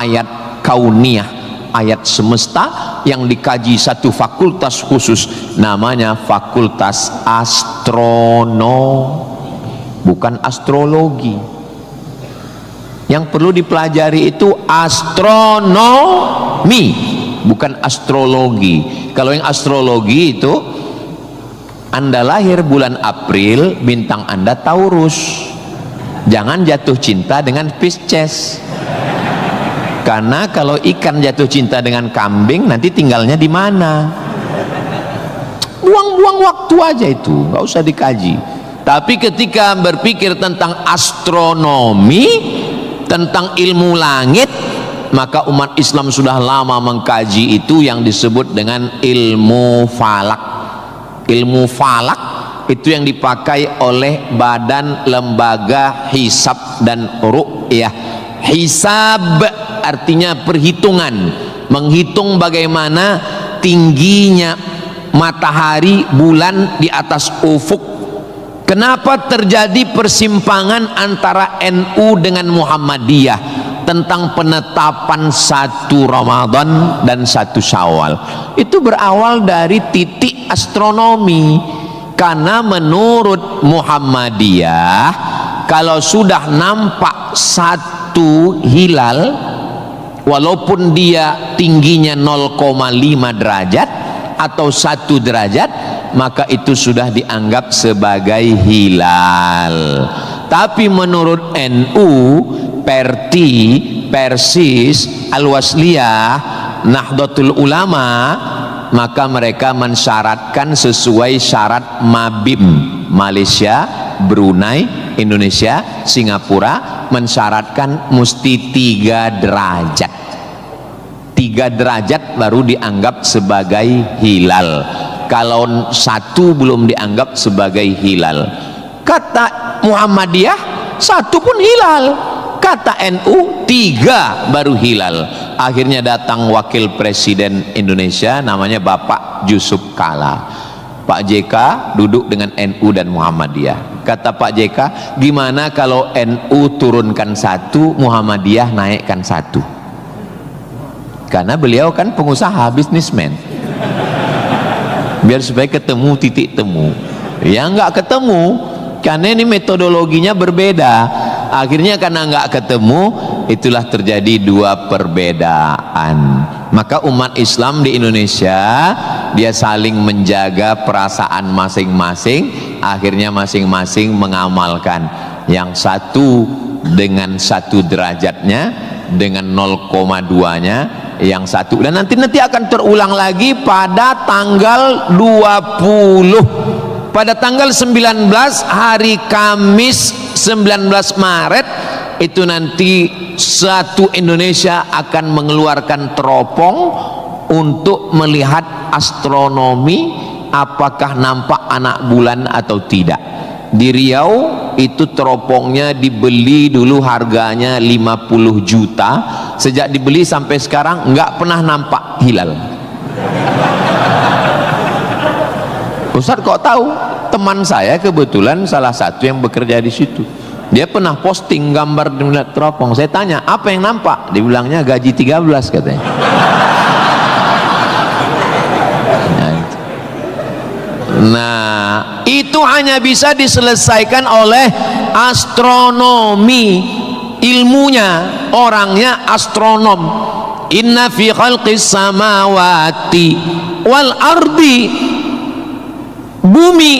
ayat kauniyah, ayat semesta yang dikaji satu fakultas khusus, namanya fakultas bukan astrologi. Yang perlu dipelajari itu astronomi, bukan astrologi. Kalau yang astrologi itu, Anda lahir bulan April, bintang Anda Taurus, jangan jatuh cinta dengan Pisces. Karena kalau ikan jatuh cinta dengan kambing, nanti tinggalnya di mana? Buang-buang waktu aja itu, nggak usah dikaji. Tapi ketika berpikir tentang astronomi, tentang ilmu langit, maka umat Islam sudah lama mengkaji itu yang disebut dengan ilmu falak. Ilmu falak itu yang dipakai oleh Badan Lembaga Hisab dan Ru'yah. Hisab artinya perhitungan, menghitung bagaimana tingginya matahari, bulan di atas ufuk. Kenapa terjadi persimpangan antara NU dengan Muhammadiyah tentang penetapan 1 Ramadan dan 1 Syawal? Itu berawal dari titik astronomi. Karena menurut Muhammadiyah, kalau sudah nampak 1 hilal, walaupun dia tingginya 0,5 derajat atau 1 derajat, maka itu sudah dianggap sebagai hilal. Tapi menurut NU, Persis, Al-Wasliyah, Nahdlatul Ulama, maka mereka mensyaratkan sesuai syarat Mabim, Malaysia, Brunei, Indonesia, Singapura, mensyaratkan mesti 3 derajat. 3 derajat baru dianggap sebagai hilal. Kalau 1 belum dianggap sebagai hilal. Kata Muhammadiyah 1 pun hilal, kata NU 3 baru hilal. Akhirnya datang wakil presiden Indonesia, namanya Bapak Yusuf Kala. Pak JK duduk dengan NU dan Muhammadiyah. Kata Pak JK, gimana kalau NU turunkan 1, Muhammadiyah naikkan 1? Karena beliau kan pengusaha, bisnismen, biar supaya ketemu titik temu. Ya nggak ketemu, karena ini metodologinya berbeda. Akhirnya karena nggak ketemu, itulah terjadi 2 perbedaan. Maka umat Islam di Indonesia, dia saling menjaga perasaan masing-masing. Akhirnya masing-masing mengamalkan. Yang 1 dengan 1 derajatnya, dengan 0,2-nya, yang 1, dan nanti akan terulang lagi pada tanggal 20, pada tanggal 19, hari Kamis 19 Maret itu nanti satu Indonesia akan mengeluarkan teropong untuk melihat astronomi, apakah nampak anak bulan atau tidak. Di Riau itu teropongnya dibeli dulu harganya 50 juta. Sejak dibeli sampai sekarang nggak pernah nampak hilal. Ustaz kok tahu? Teman saya kebetulan salah satu yang bekerja di situ. Dia pernah posting gambar di teropong. Saya tanya, apa yang nampak? Dibilangnya gaji 13 katanya. Nah, itu hanya bisa diselesaikan oleh astronomi. Ilmunya, orangnya astronom. Inna fi khalqis samawati wal ardi, bumi,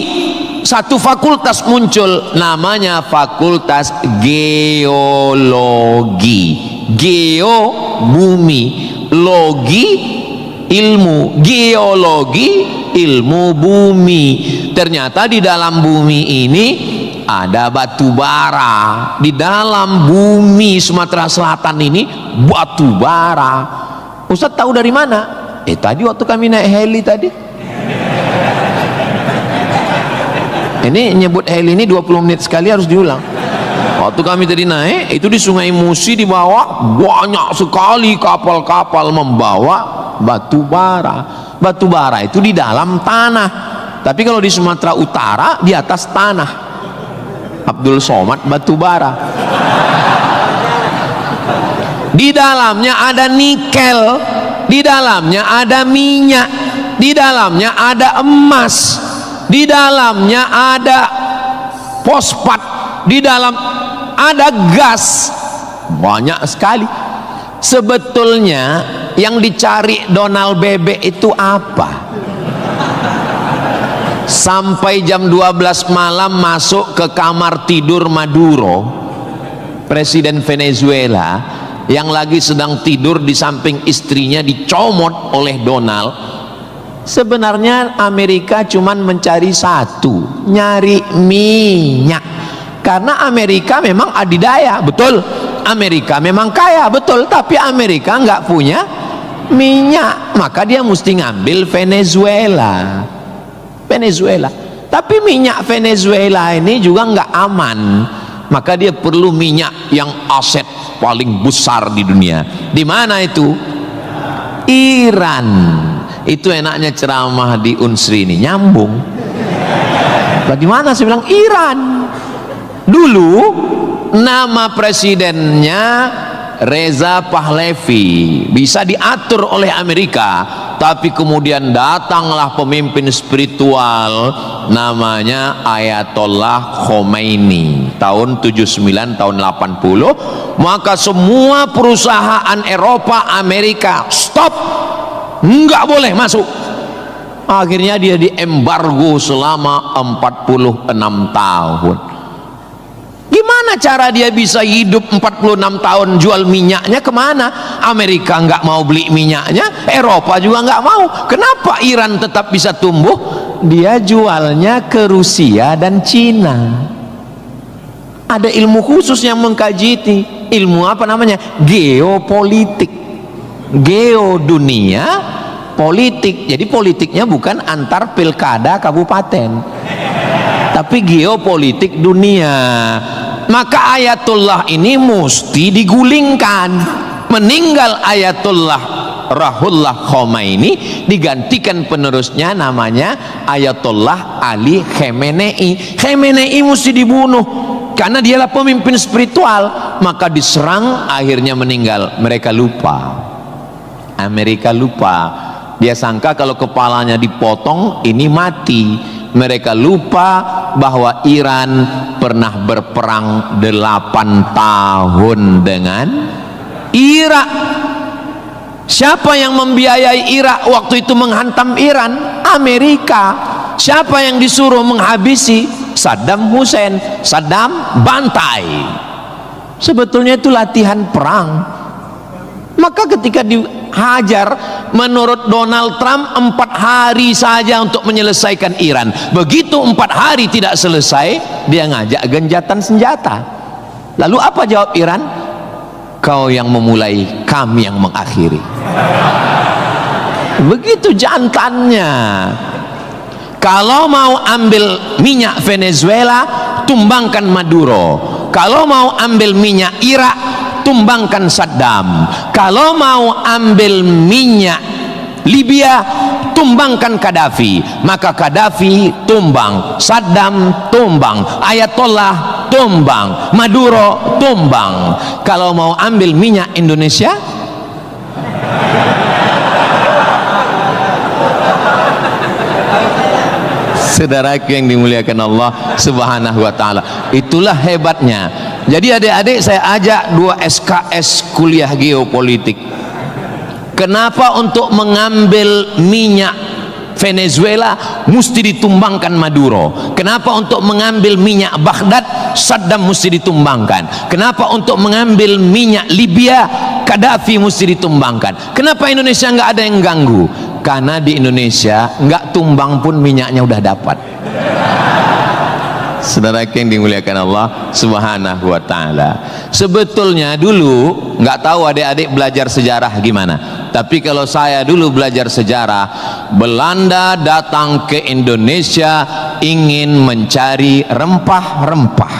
satu fakultas muncul, namanya fakultas geologi. Geo bumi, logi ilmu, geologi ilmu bumi. Ternyata di dalam bumi ini ada batu bara. Di dalam bumi Sumatera Selatan ini batu bara. Ustaz tahu dari mana? Tadi waktu kami naik heli tadi. Ini nyebut heli ini 20 menit sekali harus diulang. Waktu kami tadi naik, itu di Sungai Musi di bawah banyak sekali kapal-kapal membawa batu bara. Batu bara itu di dalam tanah. Tapi kalau di Sumatera Utara di atas tanah. Abdul Somad batu bara. di dalamnya ada nikel, di dalamnya ada minyak, di dalamnya ada emas, di dalamnya ada fosfat, di dalam ada gas, banyak sekali. Sebetulnya yang dicari Donald Bebek itu apa? Sampai jam 12 malam masuk ke kamar tidur Maduro, presiden Venezuela, yang lagi sedang tidur di samping istrinya dicomot oleh Donald. Sebenarnya Amerika cuman mencari satu, nyari minyak. Karena Amerika memang adidaya, betul. Amerika memang kaya, betul. Tapi Amerika nggak punya minyak, maka dia mesti ngambil Venezuela. Tapi minyak Venezuela ini juga nggak aman, maka dia perlu minyak yang aset paling besar di dunia. Di mana itu? Iran. Itu enaknya ceramah di Unsri ini, nyambung. Bagaimana saya bilang Iran? Dulu nama presidennya Reza Pahlavi, bisa diatur oleh Amerika, tapi kemudian datanglah pemimpin spiritual namanya Ayatollah Khomeini tahun 79 tahun 80, maka semua perusahaan Eropa, Amerika stop, nggak boleh masuk. Akhirnya dia diembargo selama 46 tahun. Gimana cara dia bisa hidup 46 tahun? Jual minyaknya kemana? Amerika nggak mau beli minyaknya, Eropa juga nggak mau. Kenapa Iran tetap bisa tumbuh? Dia jualnya ke Rusia dan Cina. Ada ilmu khusus yang mengkaji ini. Ilmu apa namanya? Geopolitik. Geo dunia, politik. Jadi politiknya bukan antar pilkada kabupaten, tapi geopolitik dunia. Maka Ayatullah ini mesti digulingkan. Meninggal Ayatullah Ruhollah Khomeini, digantikan penerusnya namanya Ayatollah Ali Khamenei. Khamenei mesti dibunuh karena dialah pemimpin spiritual, maka diserang, akhirnya meninggal. Mereka lupa, Amerika lupa. Dia sangka kalau kepalanya dipotong ini mati. Mereka lupa bahwa Iran pernah berperang 8 tahun dengan Irak. Siapa yang membiayai Irak waktu itu menghantam Iran? Amerika. Siapa yang disuruh menghabisi? Saddam Hussein. Saddam bantai. Sebetulnya itu latihan perang. Maka ketika dihajar, menurut Donald Trump 4 hari saja untuk menyelesaikan Iran. Begitu 4 hari tidak selesai, dia ngajak genjatan senjata. Lalu apa jawab Iran? Kau yang memulai, kami yang mengakhiri. Begitu jantannya. Kalau mau ambil minyak Venezuela, tumbangkan Maduro. Kalau mau ambil minyak Irak, tumbangkan Saddam. Kalau mau ambil minyak Libya, tumbangkan Gaddafi. Maka Gaddafi tumbang, Saddam tumbang, Ayatollah tumbang, Maduro tumbang. Kalau mau ambil minyak Indonesia, saudaraku yang dimuliakan Allah Subhanahu wa taala, itulah hebatnya. Jadi adik-adik saya ajak 2 SKS kuliah geopolitik. Kenapa untuk mengambil minyak Venezuela mesti ditumbangkan Maduro? Kenapa untuk mengambil minyak Baghdad Saddam mesti ditumbangkan? Kenapa untuk mengambil minyak Libya Gaddafi mesti ditumbangkan? Kenapa Indonesia nggak ada yang ganggu? Karena di Indonesia nggak tumbang pun minyaknya udah dapat. Saudara yang dimuliakan Allah Subhanahu wa taala. Sebetulnya dulu nggak tahu adik-adik belajar sejarah gimana. Tapi kalau saya dulu belajar sejarah, Belanda datang ke Indonesia ingin mencari rempah-rempah.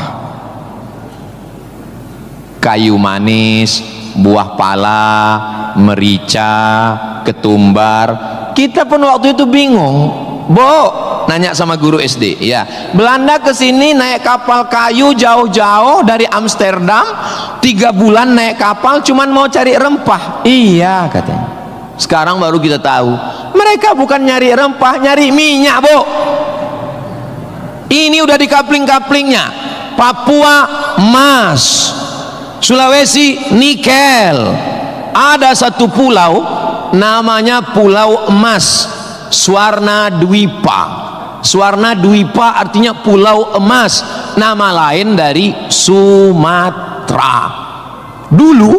Kayu manis, buah pala, merica, ketumbar. Kita pun waktu itu bingung. Bu, nanya sama guru SD, ya, Belanda ke sini naik kapal kayu jauh-jauh dari Amsterdam, 3 bulan naik kapal cuman mau cari rempah. Iya, katanya. Sekarang baru kita tahu, mereka bukan nyari rempah, nyari minyak, Bu. Ini udah di kapling-kaplingnya. Papua emas, Sulawesi nikel. Ada satu pulau namanya Pulau Emas, Swarna Dwipa. Swarna Dwipa artinya pulau emas, nama lain dari Sumatera. Dulu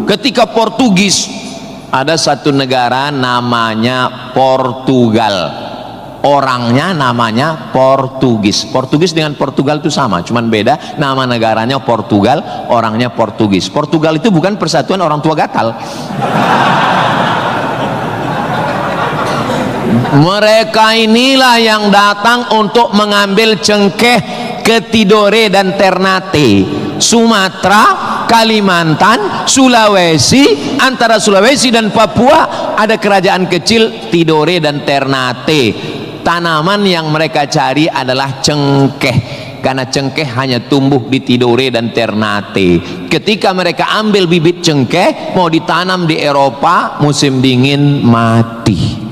ketika Portugis, ada satu negara namanya Portugal, orangnya namanya Portugis. Portugis dengan Portugal itu sama, cuman beda, nama negaranya Portugal, orangnya Portugis. Portugal itu bukan persatuan orang tua gatal. Mereka inilah yang datang untuk mengambil cengkeh ke Tidore dan Ternate, Sumatera, Kalimantan, Sulawesi. Antara Sulawesi dan Papua ada kerajaan kecil Tidore dan Ternate. Tanaman yang mereka cari adalah cengkeh, karena cengkeh hanya tumbuh di Tidore dan Ternate. Ketika mereka ambil bibit cengkeh mau ditanam di Eropa, musim dingin mati.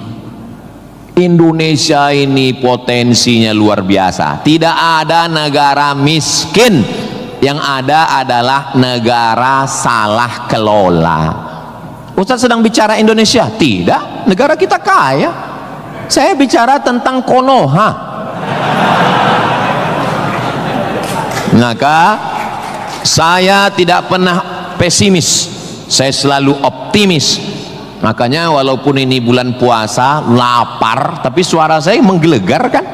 Indonesia ini potensinya luar biasa. Tidak ada negara miskin, yang ada adalah negara salah kelola. Ustaz sedang bicara Indonesia? Tidak, negara kita kaya. Saya bicara tentang Konoha. Maka saya tidak pernah pesimis, saya selalu optimis. Makanya walaupun ini bulan puasa, lapar, tapi suara saya menggelegar kan?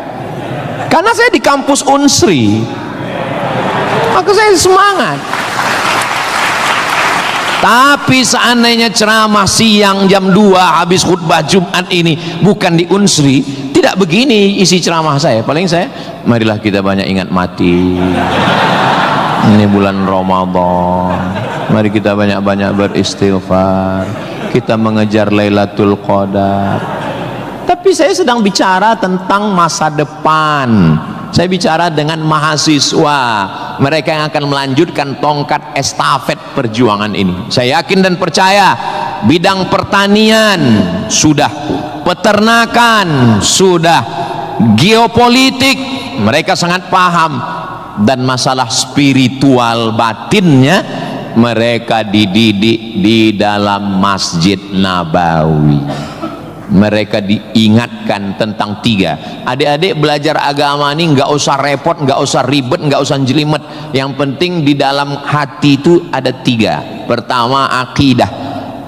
Karena saya di kampus Unsri, maka saya semangat. Tapi seandainya ceramah siang jam 2 habis khutbah Jumat ini bukan di Unsri, tidak begini isi ceramah saya. Paling saya, marilah kita banyak ingat mati. Ini bulan Ramadan, mari kita banyak-banyak beristighfar, kita mengejar Lailatul Qadar. Tapi saya sedang bicara tentang masa depan. Saya bicara dengan mahasiswa, mereka yang akan melanjutkan tongkat estafet perjuangan ini. Saya yakin dan percaya bidang pertanian sudah, peternakan sudah, geopolitik mereka sangat paham, dan masalah spiritual batinnya mereka dididik di dalam Masjid Nabawi. Mereka diingatkan tentang 3. Adik-adik belajar agama ini nggak usah repot, nggak usah ribet, nggak usah jelimet. Yang penting di dalam hati itu ada 3. Pertama, akidah.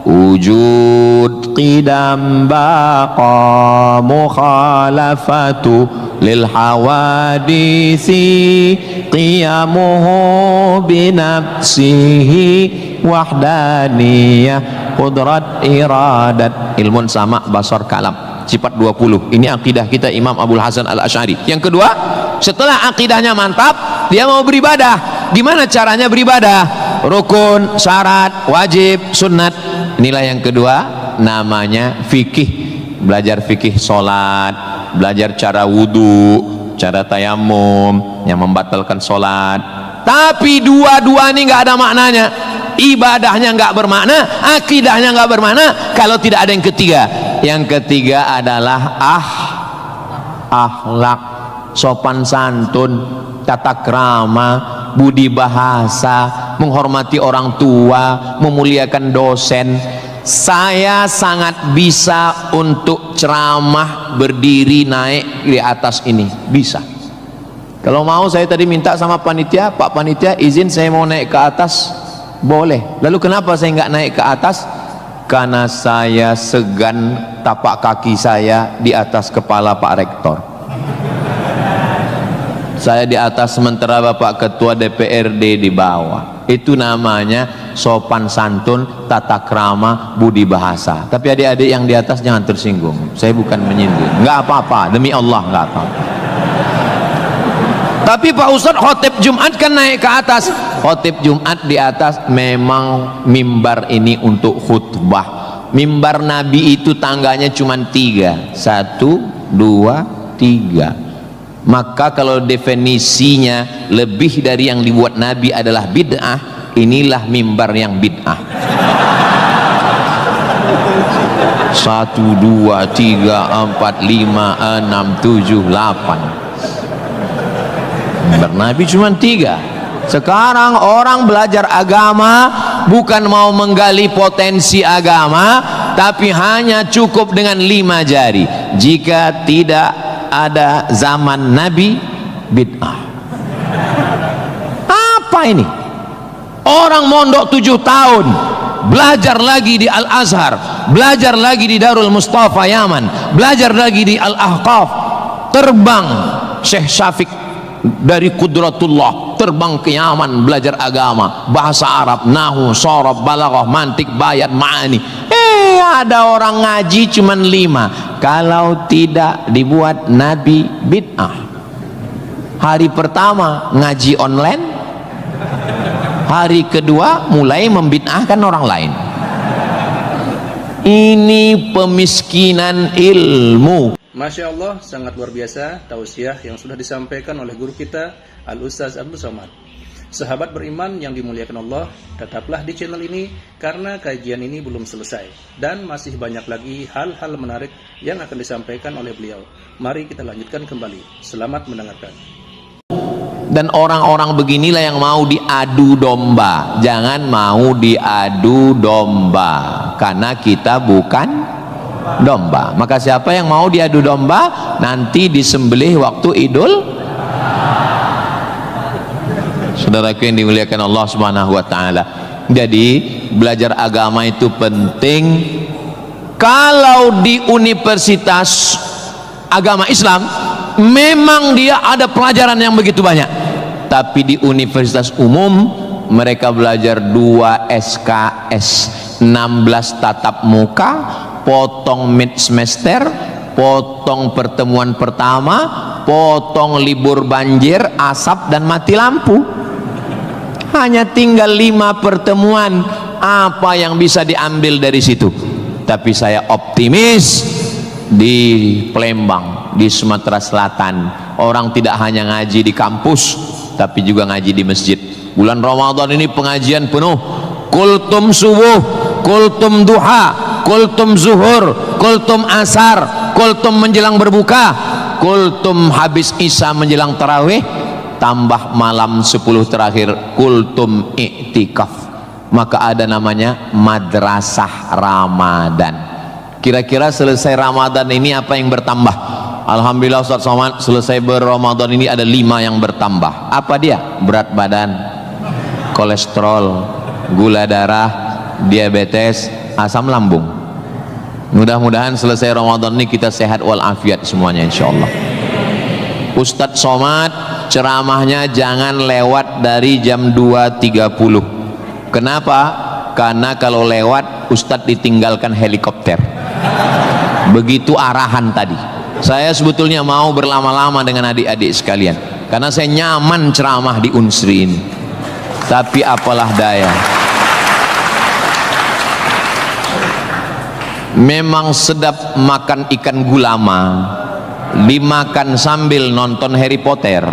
Wujud qidam baqa mukhalafatu lil hawadisi qiyamuhu binafsihi wahdaniyah qudrat iradat ilmun sama basar kalam sifat 20. Ini akidah kita Imam Abul Hasan Al-Asy'ari. Yang kedua, setelah akidahnya mantap, dia mau beribadah. Gimana caranya beribadah? Rukun, syarat, wajib, sunnat. Inilah yang kedua, namanya fikih. Belajar fikih solat, belajar cara wudhu, cara tayamum yang membatalkan solat. Tapi dua-dua ini nggak ada maknanya. Ibadahnya nggak bermakna, akidahnya nggak bermakna kalau tidak ada yang ketiga. Yang ketiga adalah akhlak, sopan santun, tata krama, budi bahasa, menghormati orang tua, memuliakan dosen. Saya sangat bisa untuk ceramah berdiri naik di atas ini, bisa. Kalau mau saya tadi minta sama panitia, Pak panitia izin saya mau naik ke atas, boleh. Lalu kenapa saya nggak naik ke atas? Karena saya segan tapak kaki saya di atas kepala Pak Rektor. Saya di atas sementara Bapak Ketua DPRD di bawah. Itu namanya sopan santun, tata krama, budi bahasa. Tapi adik-adik yang di atas jangan tersinggung. Saya bukan menyinggung. Nggak apa-apa, demi Allah nggak apa-apa. Tapi Pak Ustadz khotib Jumat kan naik ke atas. Khotib Jumat di atas memang mimbar ini untuk khutbah. Mimbar Nabi itu tangganya cuma 3, 1, 2, 3. Maka kalau definisinya lebih dari yang dibuat Nabi adalah bid'ah, inilah mimbar yang bid'ah. 1, 2, 3, 4, 5, 6, 7, 8. Mimbar Nabi cuma 3. Sekarang orang belajar agama bukan mau menggali potensi agama, tapi hanya cukup dengan 5 jari. Jika tidak ada zaman Nabi, bid'ah. Apa ini? Orang mondok 7 tahun, belajar lagi di Al-Azhar, belajar lagi di Darul Mustafa Yaman, belajar lagi di Al-Ahqaf, terbang Syekh Syafiq dari Qudratullah, terbang ke Yaman belajar agama, bahasa Arab, nahu, sorob, balaghah, mantik, bayat, ma'ani. Ada orang ngaji cuman 5. Kalau tidak dibuat Nabi, bid'ah. Hari pertama ngaji online, hari kedua mulai membid'ahkan orang lain. Ini pemiskinan ilmu. Masya Allah, sangat luar biasa tausiah yang sudah disampaikan oleh guru kita Al-Ustaz Abdul Somad. Sahabat beriman yang dimuliakan Allah, tetaplah di channel ini karena kajian ini belum selesai dan masih banyak lagi hal-hal menarik yang akan disampaikan oleh beliau. Mari kita lanjutkan kembali. Selamat mendengarkan. Dan orang-orang beginilah yang mau diadu domba. Jangan mau diadu domba, karena kita bukan domba. Maka siapa yang mau diadu domba, nanti disembelih waktu Idul. Saudaraku yang dimuliakan Allah Subhanahu wa taala. Jadi belajar agama itu penting. Kalau di universitas agama Islam memang dia ada pelajaran yang begitu banyak. Tapi di universitas umum mereka belajar 2 SKS, 16 tatap muka, potong mid semester, potong pertemuan pertama, potong libur banjir, asap dan mati lampu. Hanya tinggal 5 pertemuan. Apa yang bisa diambil dari situ? Tapi saya optimis di Palembang, di Sumatera Selatan, orang tidak hanya ngaji di kampus, tapi juga ngaji di masjid. Bulan Ramadan ini pengajian penuh. Kultum subuh, kultum duha, kultum zuhur, kultum asar, kultum menjelang berbuka, kultum habis isya menjelang tarawih, tambah malam 10 terakhir kultum iktikaf. Maka ada namanya madrasah Ramadan. Kira-kira selesai Ramadan ini apa yang bertambah? Alhamdulillah Ustaz Somad, selesai berRamadan ini ada 5 yang bertambah. Apa dia? Berat badan, kolesterol, gula darah, diabetes, asam lambung. Mudah-mudahan selesai Ramadan ini kita sehat walafiat semuanya insyaallah. Ustaz Somad ceramahnya jangan lewat dari jam 2.30. Kenapa? Karena kalau lewat Ustadz ditinggalkan helikopter. Begitu arahan tadi. Saya sebetulnya mau berlama-lama dengan adik-adik sekalian karena saya nyaman ceramah di Unsri ini. Tapi apalah daya, memang sedap makan ikan gulama dimakan sambil nonton Harry Potter.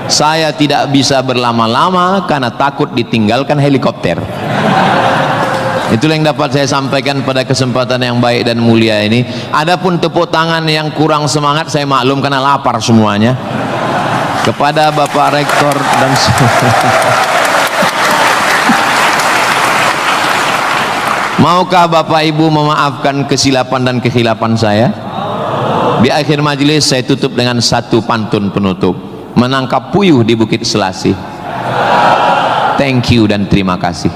Saya tidak bisa berlama-lama karena takut ditinggalkan helikopter. Itulah yang dapat saya sampaikan pada kesempatan yang baik dan mulia ini. Adapun tepuk tangan yang kurang semangat saya maklum karena lapar semuanya. Kepada Bapak Rektor dan maukah Bapak Ibu memaafkan kesilapan dan kekhilapan saya? Di akhir majelis saya tutup dengan satu pantun penutup. Menangkap puyuh di Bukit Selasih. Thank you dan terima kasih.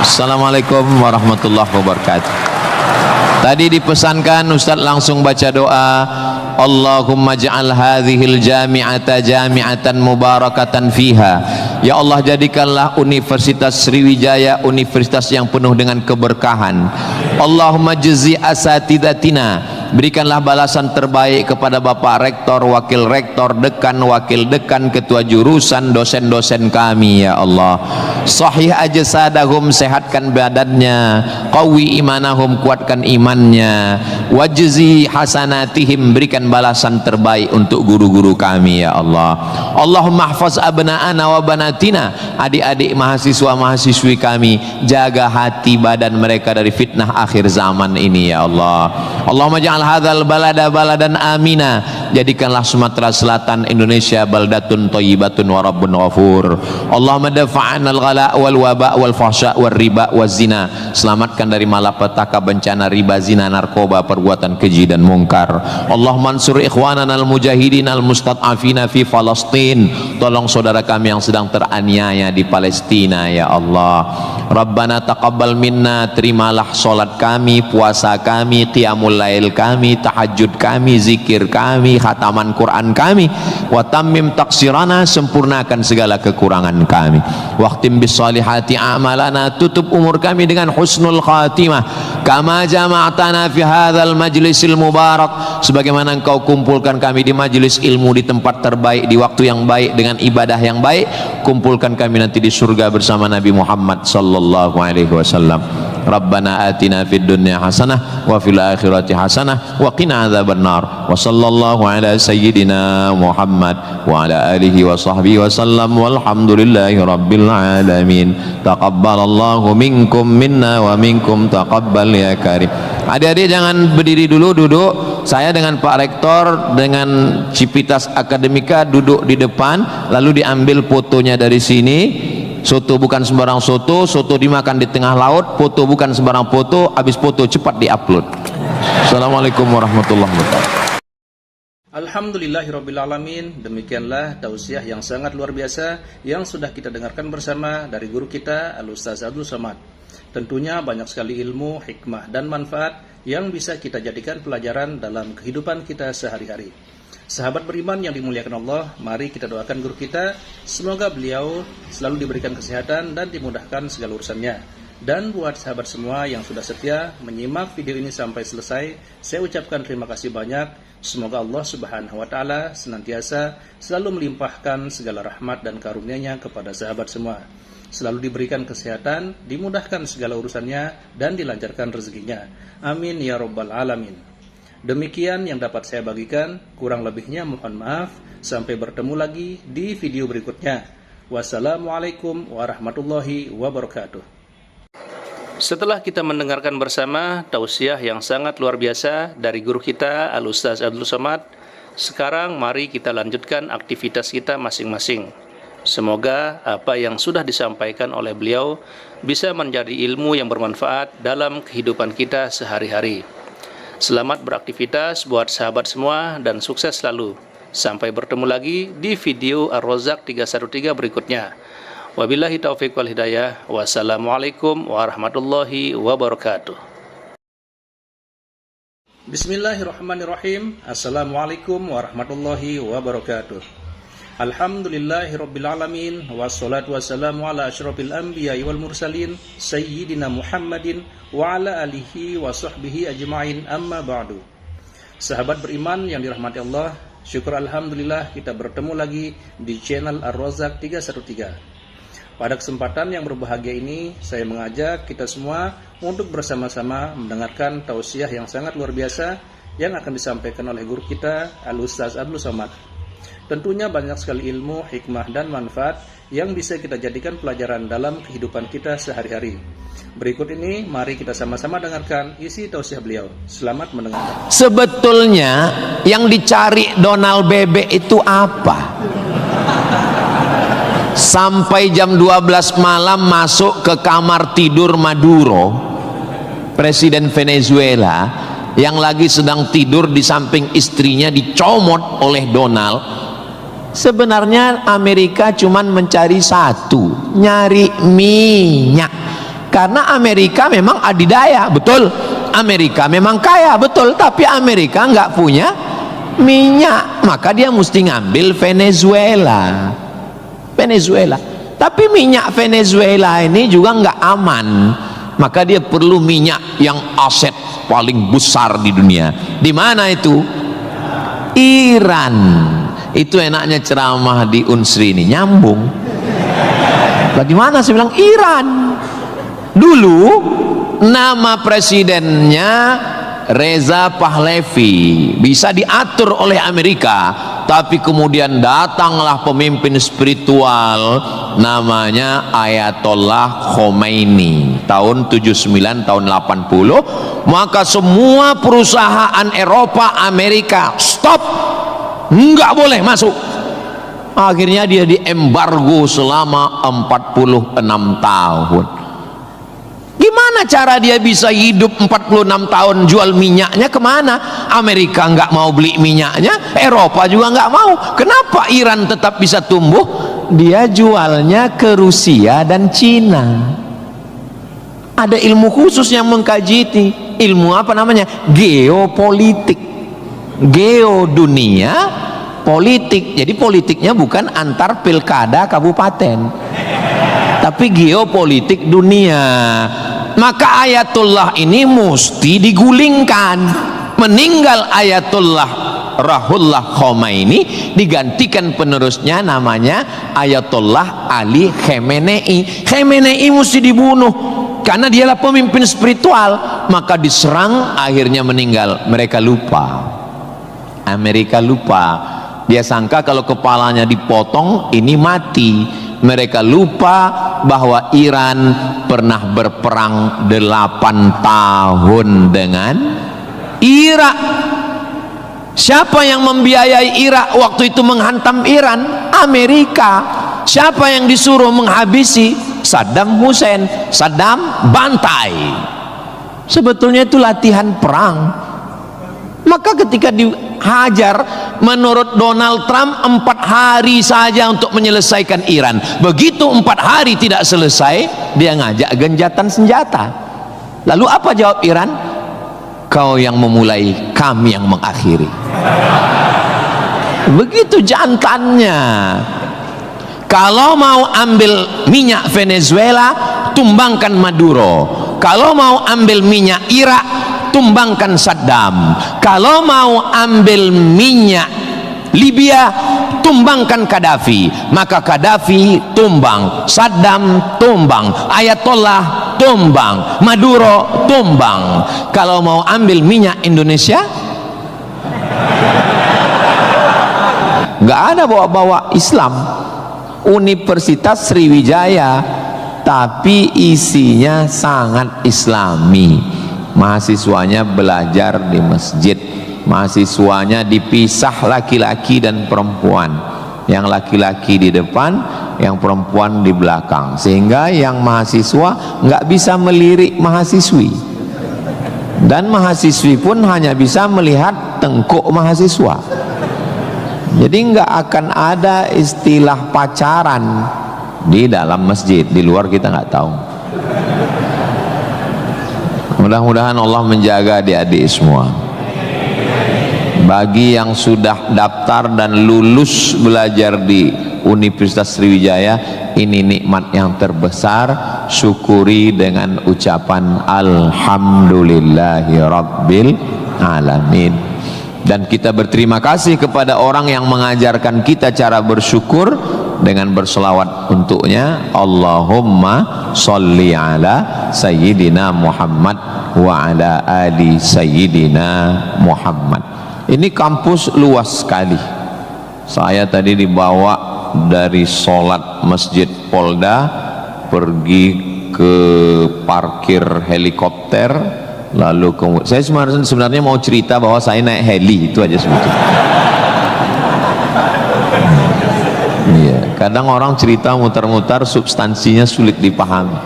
Assalamualaikum warahmatullahi wabarakatuh. Tadi dipesankan Ustaz langsung baca doa. Allahumma ja'al hadhil jami'ata jami'atan mubarakatan fiha. Ya Allah, jadikanlah Universitas Sriwijaya universitas yang penuh dengan keberkahan. Allahumma jazi asatidatina Berikanlah balasan terbaik kepada Bapak Rektor, Wakil Rektor, Dekan, Wakil Dekan, Ketua Jurusan, dosen-dosen kami ya Allah. Sahih ajsadahum, sehatkan badannya, qawi imanahum, kuatkan imannya, wajzi hasanatihim, berikan balasan terbaik untuk guru-guru kami ya Allah. Allahumma hafaz abna'ana wa banatina, adik-adik mahasiswa mahasiswi kami, jaga hati badan mereka dari fitnah akhir zaman ini ya Allah. Allahumma ja'al hadzal balada baladan amina, jadikanlah Sumatera Selatan Indonesia baldatun thayyibatun wa rabbun ghafur. Allahumma dafa'an al-ghala wal waba wal fahsya wal riba waz zina, selamatkan dari malapetaka bencana riba, zina, narkoba, perbuatan keji dan mungkar. Allahumma ansur ikhwanana al-mujahidin al-mustad'afina fi Palestin, tolong saudara kami yang sedang teraniaya di Palestina ya Allah. Rabbana taqabbal minna, terimalah salat kami, puasa kami, qiyamul lail kami, tahajud kami, zikir kami, khataman Quran kami. Wa tammim taqsirana, sempurnakan segala kekurangan kami. Waqtim bis salihati a'malana, tutup umur kami dengan husnul khatimah. Kama jama'tana fi hadzal majlisil mubarak, sebagaimana engkau kumpulkan kami di majlis ilmu, di tempat terbaik, di waktu yang baik, dengan ibadah yang baik, kumpulkan kami nanti di surga bersama Nabi Muhammad sallallahu alaihi wasallam. Rabbana atina fid dunya hasanah wa fil akhirati hasanah wa qina adzabannar. Wa sallallahu ala sayyidina Muhammad wa ala alihi wa sahbihi wa sallam, walhamdulillahi rabbil alamin. Taqabbalallahu minkum minna wa minkum taqabbal ya karim. Adik-adik jangan berdiri dulu, duduk. Saya dengan Pak Rektor dengan Civitas Akademika duduk di depan, lalu diambil fotonya dari sini. Soto bukan sembarang soto, soto dimakan di tengah laut, foto bukan sembarang foto, habis foto cepat diupload. Assalamualaikum warahmatullahi wabarakatuh. Alhamdulillahirrabbilalamin. Demikianlah tausiah yang sangat luar biasa yang sudah kita dengarkan bersama dari guru kita Al-Ustaz Abdul Somad. Tentunya banyak sekali ilmu, hikmah dan manfaat yang bisa kita jadikan pelajaran dalam kehidupan kita sehari-hari. Sahabat beriman yang dimuliakan Allah, mari kita doakan guru kita, semoga beliau selalu diberikan kesehatan dan dimudahkan segala urusannya. Dan buat sahabat semua yang sudah setia menyimak video ini sampai selesai, saya ucapkan terima kasih banyak. Semoga Allah Subhanahu wa Ta'ala senantiasa selalu melimpahkan segala rahmat dan karunia-Nya kepada sahabat semua. Selalu diberikan kesehatan, dimudahkan segala urusannya, dan dilancarkan rezekinya. Amin ya Rabbal Alamin. Demikian yang dapat saya bagikan, kurang lebihnya mohon maaf. Sampai bertemu lagi di video berikutnya. Wassalamualaikum warahmatullahi wabarakatuh. Setelah kita mendengarkan bersama tausiah yang sangat luar biasa dari guru kita Al-Ustaz Abdul Somad, sekarang mari kita lanjutkan aktivitas kita masing-masing. Semoga apa yang sudah disampaikan oleh beliau bisa menjadi ilmu yang bermanfaat dalam kehidupan kita sehari-hari. Selamat beraktivitas buat sahabat semua dan sukses selalu. Sampai bertemu lagi di video Ar-Razzaq 313 berikutnya. Wabillahi taufiq wal hidayah. Wassalamualaikum warahmatullahi wabarakatuh. Bismillahirrahmanirrahim. Assalamualaikum warahmatullahi wabarakatuh. Alhamdulillahirrabbilalamin. Wassalatu wassalamu ala asyrafil anbiya wal mursalin Sayyidina Muhammadin wa ala alihi wa sahbihi ajma'in, amma ba'du. Sahabat beriman yang dirahmati Allah, syukur alhamdulillah kita bertemu lagi di channel Ar-Razzaq 313. Pada kesempatan yang berbahagia ini, saya mengajak kita semua untuk bersama-sama mendengarkan tausiah yang sangat luar biasa yang akan disampaikan oleh guru kita Al-Ustaz Abdul Somad. Tentunya banyak sekali ilmu, hikmah dan manfaat yang bisa kita jadikan pelajaran dalam kehidupan kita sehari-hari. Berikut ini mari kita sama-sama dengarkan isi tausiah beliau. Selamat mendengarkan. Sebetulnya yang dicari Donald Bebek itu apa? Sampai jam 12 malam masuk ke kamar tidur Maduro, Presiden Venezuela, yang lagi sedang tidur di samping istrinya dicomot oleh Donald. Sebenarnya Amerika cuman mencari satu, nyari minyak. Karena Amerika memang adidaya, betul. Amerika memang kaya, betul. Tapi Amerika nggak punya minyak, maka dia mesti ngambil Venezuela. Tapi minyak Venezuela ini juga nggak aman. maka dia perlu minyak yang aset paling besar di dunia. Di mana itu? Iran. Itu enaknya ceramah di Unsri ini, nyambung. Di mana? Saya bilang Iran. Dulu nama presidennya Reza Pahlavi, bisa diatur oleh Amerika, tapi kemudian datanglah pemimpin spiritual namanya Ayatollah Khomeini tahun 79 tahun 80, maka semua perusahaan Eropa, Amerika stop, nggak boleh masuk. Akhirnya dia diembargo selama 46 tahun. Gimana cara dia bisa hidup 46 tahun? Jual minyaknya kemana? Amerika nggak mau beli minyaknya, Eropa juga nggak mau. Kenapa Iran tetap bisa tumbuh? Dia jualnya ke Rusia dan Cina. Ada ilmu khusus yang mengkaji ini. Ilmu apa namanya? Geopolitik. Geo dunia, politik. Jadi politiknya bukan antar pilkada kabupaten, tapi geopolitik dunia. Maka Ayatullah ini mesti digulingkan. Meninggal Ayatullah Ruhollah Khomeini, digantikan penerusnya namanya Ayatollah Ali Khamenei. Khamenei mesti dibunuh karena dialah pemimpin spiritual, maka diserang, akhirnya meninggal. Mereka lupa, Amerika lupa. Dia sangka kalau kepalanya dipotong ini mati. Mereka lupa bahwa Iran pernah berperang 8 tahun dengan Irak. Siapa yang membiayai Irak waktu itu menghantam Iran? Amerika. Siapa yang disuruh menghabisi? Saddam Hussein. Saddam bantai. Sebetulnya itu latihan perang. Maka ketika dihajar, menurut Donald Trump 4 hari saja untuk menyelesaikan Iran. Begitu 4 hari tidak selesai, dia ngajak genjatan senjata. Lalu apa jawab Iran? Kau yang memulai, kami yang mengakhiri. Begitu jantannya. Kalau mau ambil minyak Venezuela, tumbangkan Maduro. Kalau mau ambil minyak Irak, tumbangkan Saddam. Kalau mau ambil minyak Libya, tumbangkan Gaddafi. Maka Gaddafi tumbang, Saddam tumbang, Ayatollah tumbang, Maduro tumbang. Kalau mau ambil minyak Indonesia, nggak ada bawa-bawa Islam. Universitas Sriwijaya, tapi isinya sangat Islami. Mahasiswanya belajar di masjid, mahasiswanya dipisah laki-laki dan perempuan, yang laki-laki di depan, yang perempuan di belakang, sehingga yang mahasiswa nggak bisa melirik mahasiswi, dan mahasiswi pun hanya bisa melihat tengkuk mahasiswa. Jadi nggak akan ada istilah pacaran di dalam masjid, di luar kita nggak tahu. Mudah-mudahan Allah menjaga adik-adik semua. Bagi yang sudah daftar dan lulus belajar di Universitas Sriwijaya, ini nikmat yang terbesar. Syukuri dengan ucapan Alhamdulillahi Rabbil Alamin. Dan kita berterima kasih kepada orang yang mengajarkan kita cara bersyukur dengan berselawat untuknya. Allahumma sholli ala Sayyidina Muhammad wa ala ali Sayyidina Muhammad. Ini kampus luas sekali. Saya tadi dibawa dari sholat Masjid Polda pergi ke parkir helikopter. Lalu saya sebenarnya mau cerita bahwa saya naik heli, itu aja sebetulnya. Iya, kadang orang cerita mutar-mutar, substansinya sulit dipahami.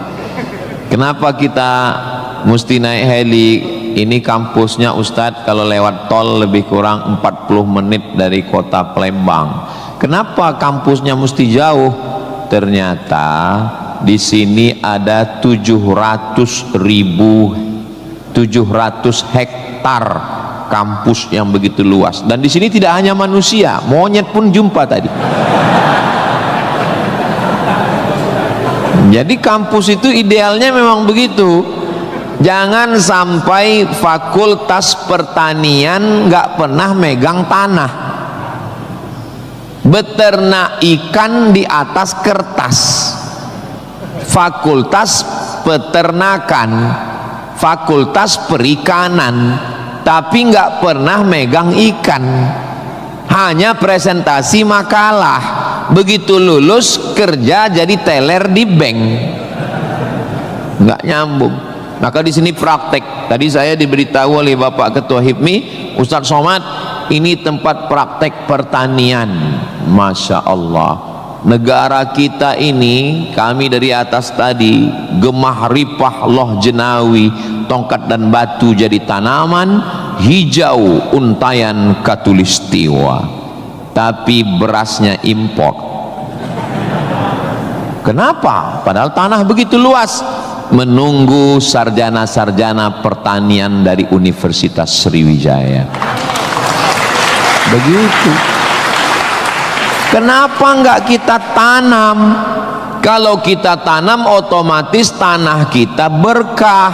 Kenapa kita mesti naik heli? Ini kampusnya Ustadz kalau lewat tol lebih kurang 40 menit dari kota Palembang. Kenapa kampusnya mesti jauh? Ternyata di sini ada 700 hektar kampus yang begitu luas, dan di sini tidak hanya manusia, monyet pun jumpa tadi. Jadi kampus itu idealnya memang begitu. Jangan sampai fakultas pertanian nggak pernah megang tanah, beternak ikan di atas kertas. Fakultas peternakan, fakultas perikanan, tapi nggak pernah megang ikan, hanya presentasi makalah. Begitu lulus kerja jadi teller di bank, nggak nyambung. Maka di sini praktek. Tadi saya diberitahu oleh Bapak Ketua HIPMI, Ustadz Somad, ini tempat praktek pertanian. Masya Allah, negara kita ini, kami dari atas tadi, gemah ripah loh jenawi, tongkat dan batu jadi tanaman, hijau untayan katulistiwa, tapi berasnya impor. Kenapa? Padahal tanah begitu luas. Menunggu sarjana-sarjana pertanian dari Universitas Sriwijaya. Begitu. Kenapa enggak kita tanam? Kalau kita tanam otomatis tanah kita berkah.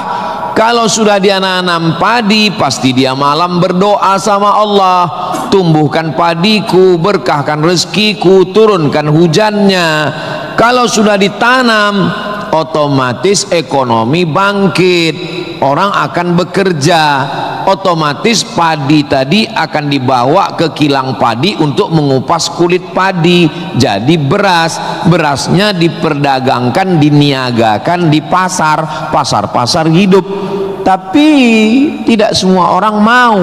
Kalau sudah dia nanam padi, pasti dia malam berdoa sama Allah, tumbuhkan padiku, berkahkan rezekiku, turunkan hujannya. Kalau sudah ditanam, otomatis ekonomi bangkit, orang akan bekerja, otomatis padi tadi akan dibawa ke kilang padi untuk mengupas kulit padi jadi beras. Berasnya diperdagangkan, diniagakan di pasar-pasar hidup. Tapi tidak semua orang mau.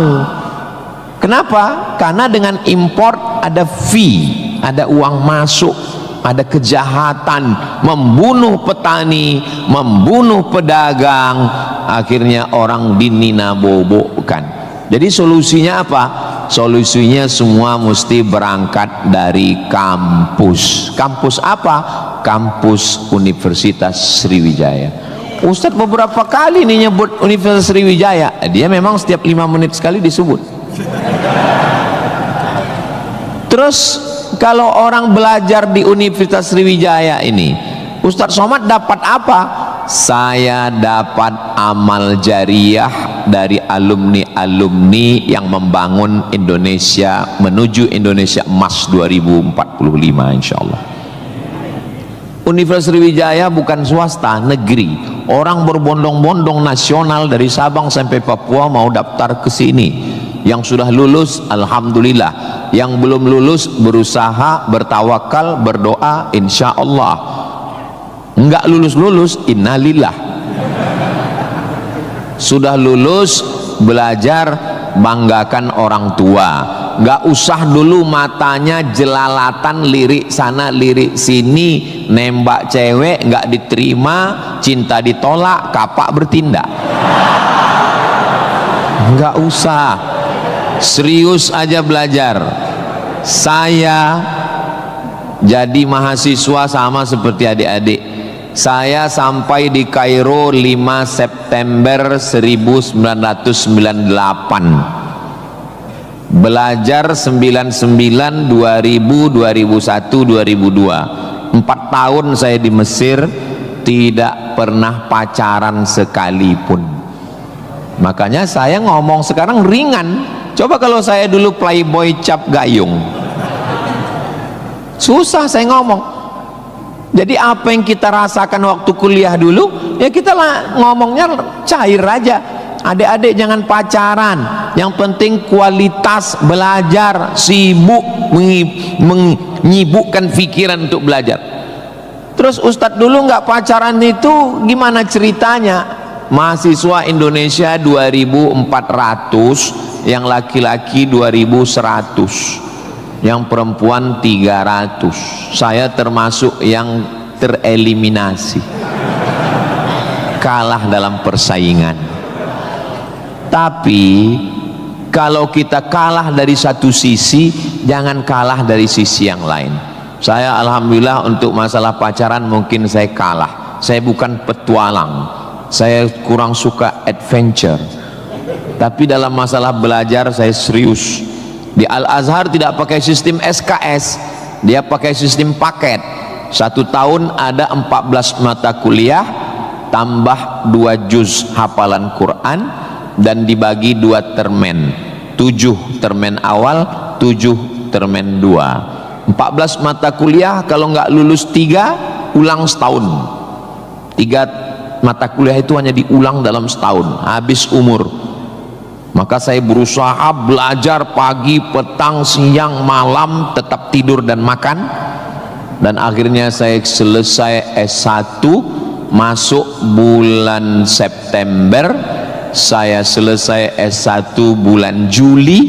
Kenapa? Karena dengan import ada fee, ada uang masuk, ada kejahatan, membunuh petani, membunuh pedagang, akhirnya orang dininabobokan. Jadi solusinya apa? Solusinya semua mesti berangkat dari kampus. Kampus apa? Kampus Universitas Sriwijaya. Ustadz beberapa kali nih nyebut Universitas Sriwijaya, dia memang setiap 5 menit sekali disebut. Terus kalau orang belajar di Universitas Sriwijaya ini, Ustadz Somad dapat apa? Saya dapat amal jariah dari alumni-alumni yang membangun Indonesia menuju Indonesia Emas 2045 insyaallah. Universitas Sriwijaya bukan swasta, negeri. Orang berbondong-bondong nasional dari Sabang sampai Papua mau daftar ke sini. Yang sudah lulus alhamdulillah, yang belum lulus berusaha, bertawakal, berdoa, insya Allah. Enggak lulus innalillah. Sudah lulus, belajar, banggakan orang tua. Enggak usah dulu matanya jelalatan, lirik sana lirik sini, nembak cewek enggak diterima, cinta ditolak, kapak bertindak. Enggak usah, serius aja belajar. Saya jadi mahasiswa sama seperti adik-adik. Saya sampai di Kairo 5 September 1998. Belajar 99, 2000, 2001, 2002. 4 tahun saya di Mesir, tidak pernah pacaran sekalipun. Makanya saya ngomong sekarang ringan. Coba kalau saya dulu playboy cap gayung, susah saya ngomong. Jadi apa yang kita rasakan waktu kuliah dulu, ya kita lah ngomongnya cair aja. Adik-adik jangan pacaran, yang penting kualitas belajar, sibuk menyibukkan pikiran untuk belajar. Terus Ustadz dulu nggak pacaran itu gimana ceritanya? Mahasiswa Indonesia 2400, yang laki-laki 2100, yang perempuan 300. Saya termasuk yang tereliminasi, kalah dalam persaingan. Tapi kalau kita kalah dari satu sisi, jangan kalah dari sisi yang lain. Saya alhamdulillah untuk masalah pacaran mungkin saya kalah. Saya bukan petualang, saya kurang suka adventure. Tapi dalam masalah belajar saya serius. Di Al-Azhar tidak pakai sistem SKS, dia pakai sistem paket. 1 tahun ada 14 mata kuliah, tambah 2 juz hafalan Quran dan dibagi 2 termen, 7 termen awal, 7 termen 2, 14 mata kuliah. Kalau nggak lulus 3, ulang setahun. 3 mata kuliah itu hanya diulang dalam setahun, habis umur. Maka saya berusaha belajar pagi, petang, siang, malam, tetap tidur dan makan, dan akhirnya saya selesai S1 masuk bulan September. Saya selesai S1 bulan Juli.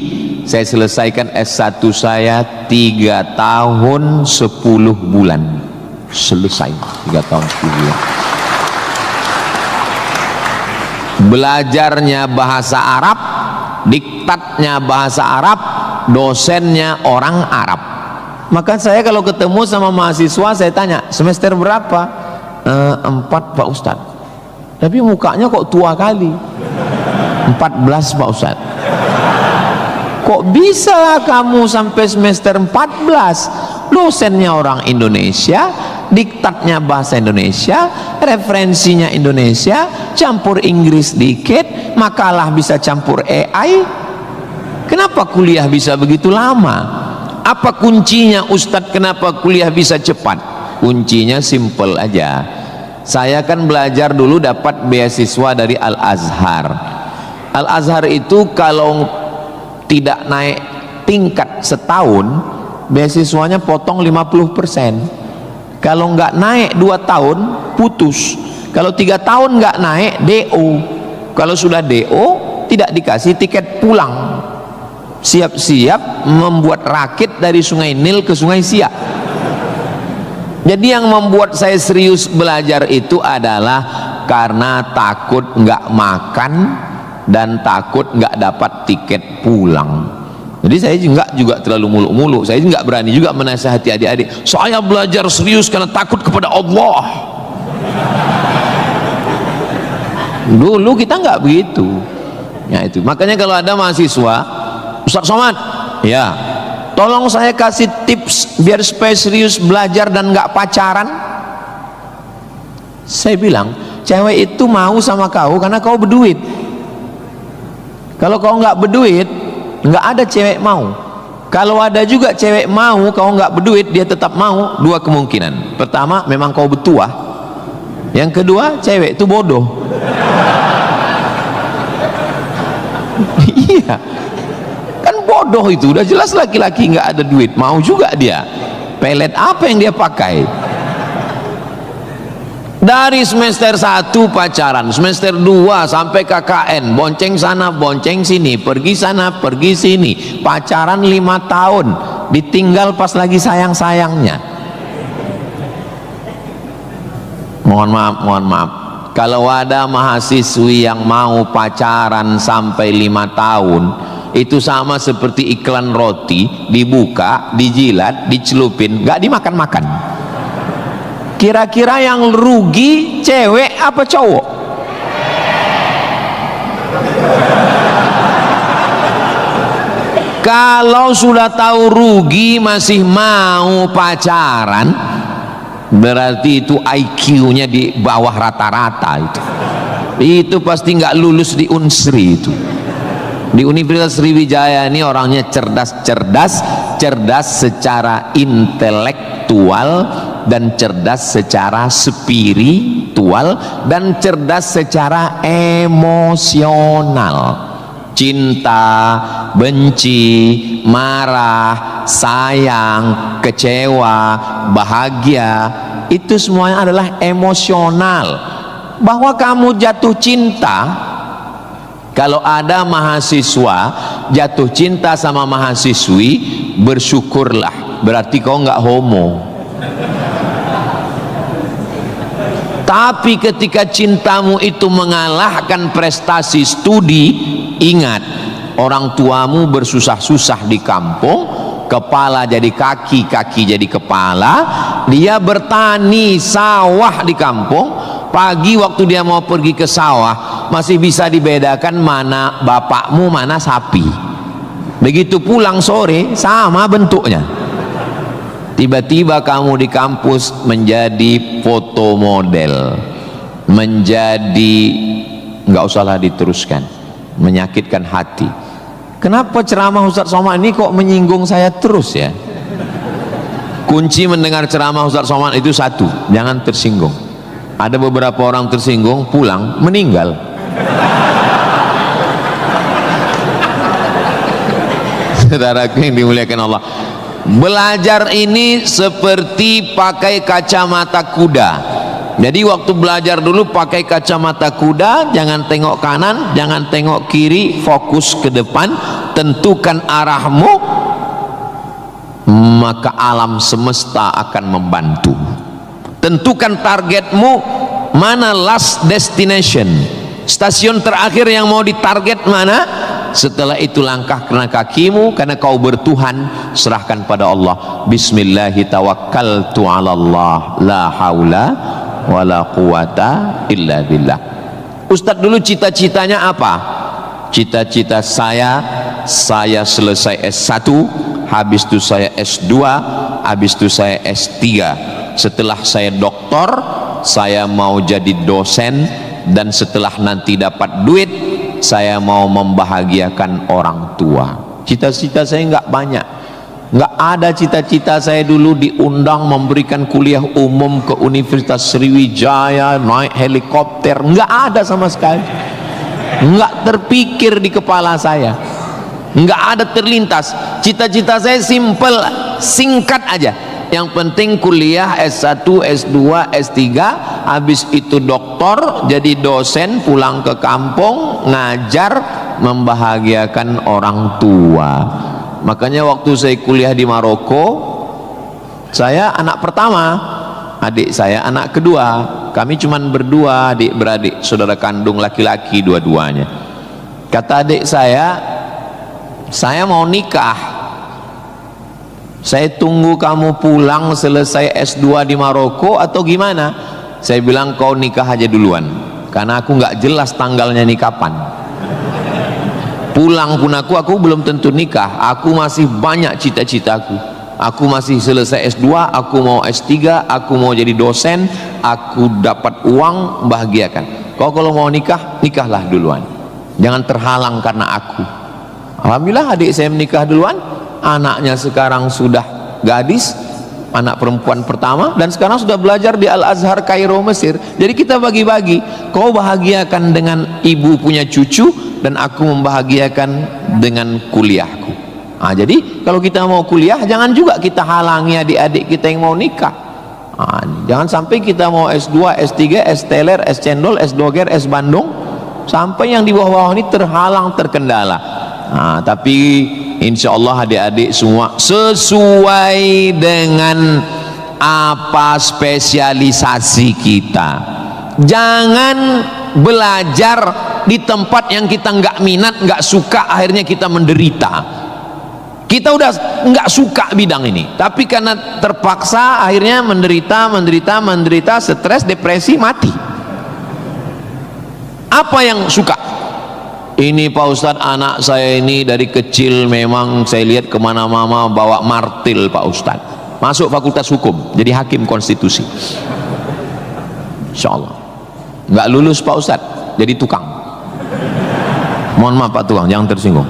Saya selesaikan S1 saya 3 tahun 10 bulan. Selesai 3 tahun 10 bulan. Belajarnya bahasa Arab, diktatnya bahasa Arab, dosennya orang Arab. Maka saya kalau ketemu sama mahasiswa, saya tanya, semester berapa? 4 Pak Ustadz. Tapi mukanya kok tua kali. 14 Pak Ustadz. Kok bisa kamu sampai semester 14? Dosennya orang Indonesia, diktatnya bahasa Indonesia, referensinya Indonesia, campur Inggris dikit, makalah bisa campur AI. Kenapa kuliah bisa begitu lama? Apa kuncinya Ustadz, kenapa kuliah bisa cepat? Kuncinya simple aja. Saya kan belajar dulu dapat beasiswa dari Al-Azhar. Al-Azhar itu kalau tidak naik tingkat setahun, beasiswanya potong 50%. Kalau nggak naik 2 tahun, putus. Kalau 3 tahun nggak naik, DO. Kalau sudah DO, tidak dikasih tiket pulang. Siap-siap membuat rakit dari Sungai Nil ke Sungai Siak. Jadi yang membuat saya serius belajar itu adalah karena takut nggak makan dan takut nggak dapat tiket pulang. Jadi saya juga terlalu muluk-muluk. Saya nggak berani juga menasihati adik-adik. Saya belajar serius karena takut kepada Allah. Dulu kita nggak begitu. Ya itu. Makanya kalau ada mahasiswa, Ustaz Somad, ya, tolong saya kasih tips biar supaya serius belajar dan nggak pacaran. Saya bilang, cewek itu mau sama kau karena kau berduit. Kalau kau nggak berduit, nggak ada cewek mau. Kalau ada juga cewek mau, kau nggak berduit, dia tetap mau. 2 kemungkinan. Pertama, memang kau bertuah. Yang kedua, cewek itu bodoh. Iya, kan bodoh itu. Udah jelas laki-laki nggak ada duit, mau juga dia. Pelet apa yang dia pakai? Dari semester 1 pacaran, semester 2 sampai KKN, bonceng sana bonceng sini, pergi sana pergi sini, pacaran 5 tahun, ditinggal pas lagi sayang-sayangnya. Mohon maaf, kalau ada mahasiswi yang mau pacaran sampai 5 tahun, itu sama seperti iklan roti, dibuka, dijilat, dicelupin, gak dimakan-makan. Kira-kira yang rugi cewek apa cowok? Kalau sudah tahu rugi masih mau pacaran, berarti itu IQ-nya di bawah rata-rata itu. Itu pasti nggak lulus di Unsri itu. Di Universitas Sriwijaya ini orangnya cerdas secara intelektual dan cerdas secara spiritual dan cerdas secara emosional. Cinta, benci, marah, sayang, kecewa, bahagia, itu semuanya adalah emosional. Bahwa kamu jatuh cinta, kalau ada mahasiswa jatuh cinta sama mahasiswi, bersyukurlah, berarti kau nggak homo. Tapi ketika cintamu itu mengalahkan prestasi studi, ingat, orang tuamu bersusah-susah di kampung, kepala jadi kaki, kaki jadi kepala, dia bertani sawah di kampung. Pagi waktu dia mau pergi ke sawah, masih bisa dibedakan mana bapakmu, mana sapi. Begitu pulang sore, sama bentuknya. Tiba-tiba kamu di kampus menjadi foto model. menjadi, nggak usahlah diteruskan, menyakitkan hati. Kenapa ceramah Ustadz Somad ini kok menyinggung saya terus ya? Kunci mendengar ceramah Ustadz Somad itu satu, jangan tersinggung. Ada beberapa orang tersinggung, pulang meninggal. Saudaraku yang dimuliakan Allah, belajar ini seperti pakai kacamata kuda. Jadi waktu belajar dulu pakai kacamata kuda, jangan tengok kanan, jangan tengok kiri, fokus ke depan, tentukan arahmu, maka alam semesta akan membantu. Tentukan targetmu, mana last destination, stasiun terakhir yang mau ditarget mana. Setelah itu langkah karena kakimu, karena kau bertuhan, serahkan pada Allah. Bismillahi tawakkaltu ala Allah, la haula wala quwata illa billah. Ustadz dulu cita-citanya apa? Cita-cita saya selesai S1, habis itu saya S2, habis itu saya S3. Setelah saya doktor, saya mau jadi dosen, dan setelah nanti dapat duit, saya mau membahagiakan orang tua. Cita-cita saya nggak banyak. Nggak ada cita-cita saya dulu diundang memberikan kuliah umum ke Universitas Sriwijaya, naik helikopter. Nggak ada sama sekali. Nggak terpikir di kepala saya. Nggak ada terlintas. Cita-cita saya simple, singkat aja. Yang penting kuliah S1, S2, S3, habis itu doktor, jadi dosen, pulang ke kampung, ngajar, membahagiakan orang tua. Makanya waktu saya kuliah di Maroko, saya anak pertama, adik saya anak kedua. Kami cuman berdua, adik beradik, saudara kandung laki-laki dua-duanya. Kata adik saya mau nikah. Saya tunggu kamu pulang selesai S2 di Maroko atau gimana? Saya bilang kau nikah aja duluan, karena aku nggak jelas tanggalnya nih kapan. Pulang pun aku belum tentu nikah. Aku masih banyak cita-citaku. Aku masih selesai S2, aku mau S3, aku mau jadi dosen, aku dapat uang, bahagiakan. Kau kalau mau nikah, nikahlah duluan, jangan terhalang karena aku. Alhamdulillah adik saya menikah duluan. Anaknya sekarang sudah gadis, anak perempuan pertama, dan sekarang sudah belajar di Al-Azhar Kairo Mesir. Jadi kita bagi-bagi, kau bahagiakan dengan ibu punya cucu, dan aku membahagiakan dengan kuliahku. Nah, jadi kalau kita mau kuliah, jangan juga kita halangi adik-adik kita yang mau nikah. Nah, jangan sampai kita mau S2, S3, S teler, S cendol, S doger, S bandung, sampai yang di bawah-bawah ini terhalang, terkendala. Nah, tapi insya Allah adik-adik semua sesuai dengan apa spesialisasi kita. Jangan belajar di tempat yang kita nggak minat, nggak suka, akhirnya kita menderita. Kita udah nggak suka bidang ini, tapi karena terpaksa akhirnya menderita, stres, depresi, mati. Apa yang suka? Ini Pak Ustadz, anak saya ini dari kecil memang saya lihat kemana-mana bawa martil Pak Ustadz. Masuk fakultas hukum, jadi hakim konstitusi. Insya Allah. Nggak lulus Pak Ustadz, jadi tukang. Mohon maaf Pak tukang, jangan tersinggung.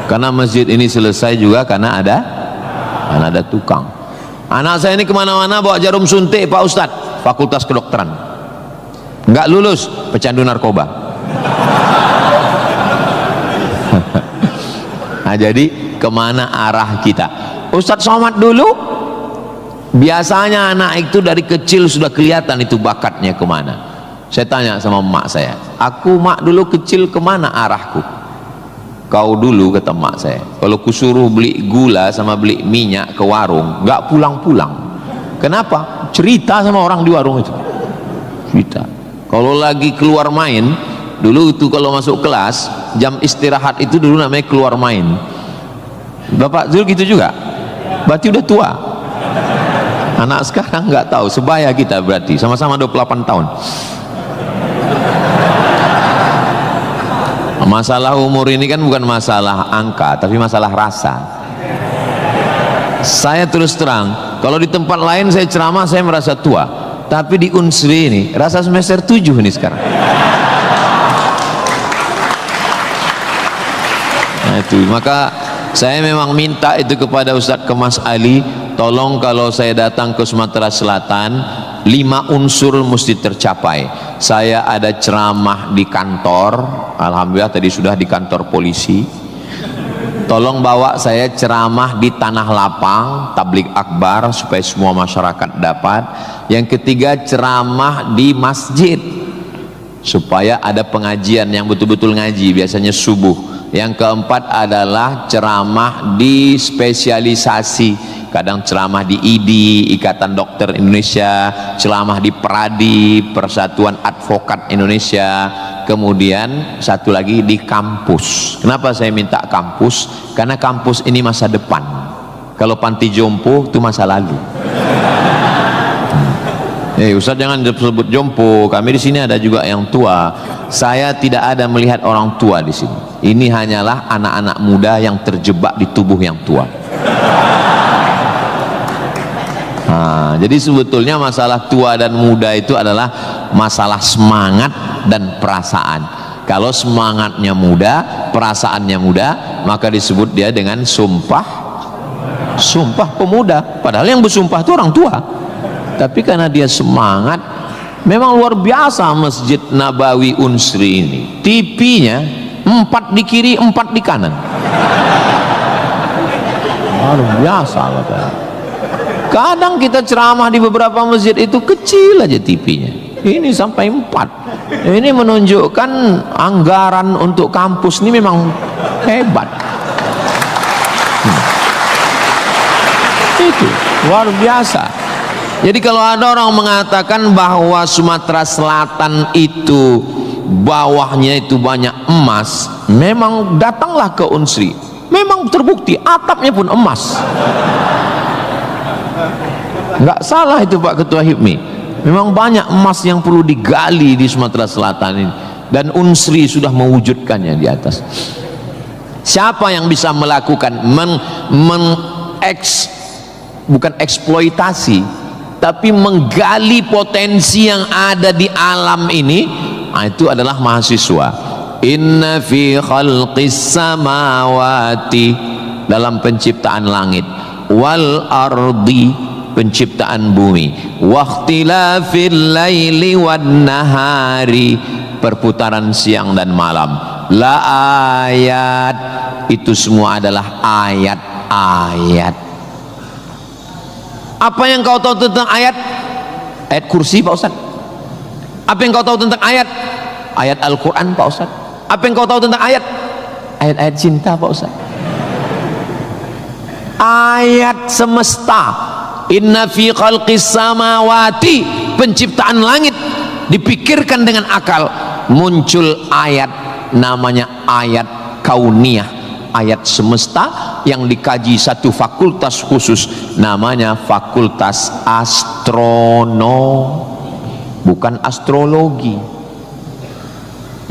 Karena masjid ini selesai juga karena ada tukang. Anak saya ini kemana-mana bawa jarum suntik Pak Ustadz, fakultas kedokteran. Nggak lulus, pecandu narkoba. Nah, jadi kemana arah kita? Ustadz Somad dulu biasanya anak itu dari kecil sudah kelihatan itu bakatnya kemana. Saya tanya sama emak saya, aku mak dulu kecil kemana arahku? Kau dulu, kata emak saya, kalau kusuruh beli gula sama beli minyak ke warung nggak pulang-pulang. Kenapa? Cerita sama orang di warung itu, cerita. Kalau lagi keluar main dulu itu, kalau masuk kelas jam istirahat itu dulu namanya keluar main. Bapak Zul gitu juga, berarti udah tua. Anak sekarang nggak tahu, sebaya kita berarti sama-sama 28 tahun. Masalah umur ini kan bukan masalah angka, tapi masalah rasa. Saya terus terang, kalau di tempat lain saya ceramah saya merasa tua, tapi di Unsri ini rasa semester 7 ini sekarang. Nah itu, maka saya memang minta itu kepada Ustadz Kemas Ali, tolong kalau saya datang ke Sumatera Selatan 5 unsur mesti tercapai. Saya ada ceramah di kantor, alhamdulillah tadi sudah di kantor polisi. Tolong bawa saya ceramah di Tanah Lapang, tablik akbar supaya semua masyarakat dapat. Yang ketiga ceramah di masjid supaya ada pengajian yang betul-betul ngaji, biasanya subuh. Yang keempat adalah ceramah di spesialisasi, kadang ceramah di IDI, Ikatan Dokter Indonesia, ceramah di PERADI, Persatuan Advokat Indonesia. Kemudian satu lagi di kampus. Kenapa saya minta kampus? Karena kampus ini masa depan. Kalau panti jompo itu masa lalu. Ustaz jangan disebut jompo. Kami di sini ada juga yang tua. Saya tidak ada melihat orang tua di sini. Ini hanyalah anak-anak muda yang terjebak di tubuh yang tua. Jadi sebetulnya masalah tua dan muda itu adalah masalah semangat dan perasaan. Kalau semangatnya muda, perasaannya muda, maka disebut dia dengan sumpah pemuda. Padahal yang bersumpah itu orang tua. Tapi karena dia semangat, memang luar biasa Masjid Nabawi Unsri ini. TV-nya 4 di kiri, 4 di kanan. Luar biasa katanya. Kadang kita ceramah di beberapa masjid itu kecil aja TV-nya. Ini sampai 4. Ini menunjukkan anggaran untuk kampus ini memang hebat. Itu luar biasa. Jadi kalau ada orang mengatakan bahwa Sumatera Selatan itu bawahnya itu banyak emas, memang datanglah ke Unsri. Memang terbukti atapnya pun emas. Nggak salah itu Pak Ketua HIPMI. Memang banyak emas yang perlu digali di Sumatera Selatan ini, dan Unsri sudah mewujudkannya di atas. Siapa yang bisa melakukan bukan eksploitasi, tapi menggali potensi yang ada di alam ini? Itu adalah mahasiswa. Inna fi khalqis samawati, dalam penciptaan langit, wal ardi, penciptaan bumi, waqtilafil laili wan nahari, perputaran siang dan malam, la ayat, itu semua adalah ayat-ayat. Apa yang kau tahu tentang ayat? Ayat kursi Pak Ustaz. Apa yang kau tahu tentang ayat? Ayat Al-Quran Pak Ustaz. Apa yang kau tahu tentang ayat? Ayat-ayat cinta Pak Ustaz. Ayat semesta. Inna fi khalqis samawati, penciptaan langit, dipikirkan dengan akal, muncul ayat namanya ayat kauniyah, ayat semesta yang dikaji satu fakultas khusus namanya fakultas bukan astrologi.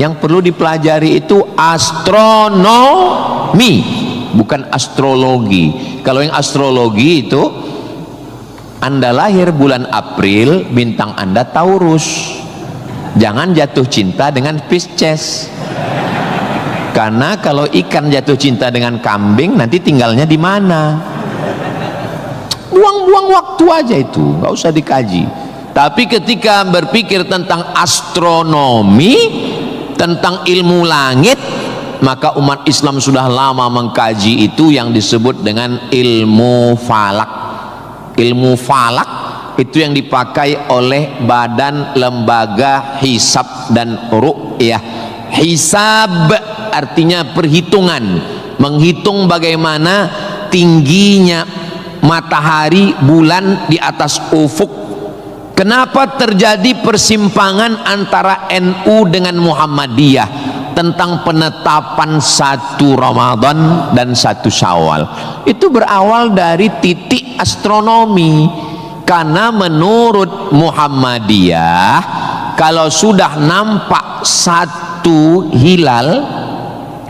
Yang perlu dipelajari itu astronomi, bukan astrologi. Kalau yang astrologi itu Anda lahir bulan April, bintang Anda Taurus. Jangan jatuh cinta dengan Pisces. Karena kalau ikan jatuh cinta dengan kambing, nanti tinggalnya di mana? Buang-buang waktu aja itu, nggak usah dikaji. Tapi ketika berpikir tentang astronomi, tentang ilmu langit, maka umat Islam sudah lama mengkaji itu yang disebut dengan ilmu falak. Ilmu falak itu yang dipakai oleh Badan Lembaga Hisab dan Ru'yah. Hisab artinya perhitungan, menghitung bagaimana tingginya matahari, bulan di atas ufuk. Kenapa terjadi persimpangan antara NU dengan Muhammadiyah tentang penetapan 1 Ramadan dan 1 Syawal? Itu berawal dari titik astronomi. Karena menurut Muhammadiyah, kalau sudah nampak 1 hilal,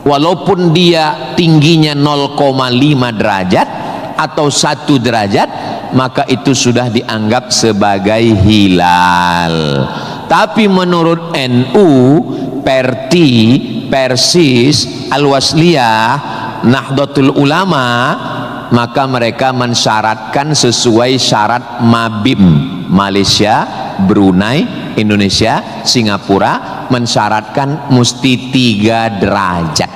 walaupun dia tingginya 0,5 derajat, atau 1 derajat, maka itu sudah dianggap sebagai hilal. Tapi menurut NU, Perti, Persis, Al-Wasliyah, Nahdlatul Ulama, maka mereka mensyaratkan sesuai syarat Mabim. Malaysia, Brunei, Indonesia, Singapura mensyaratkan mesti 3 derajat.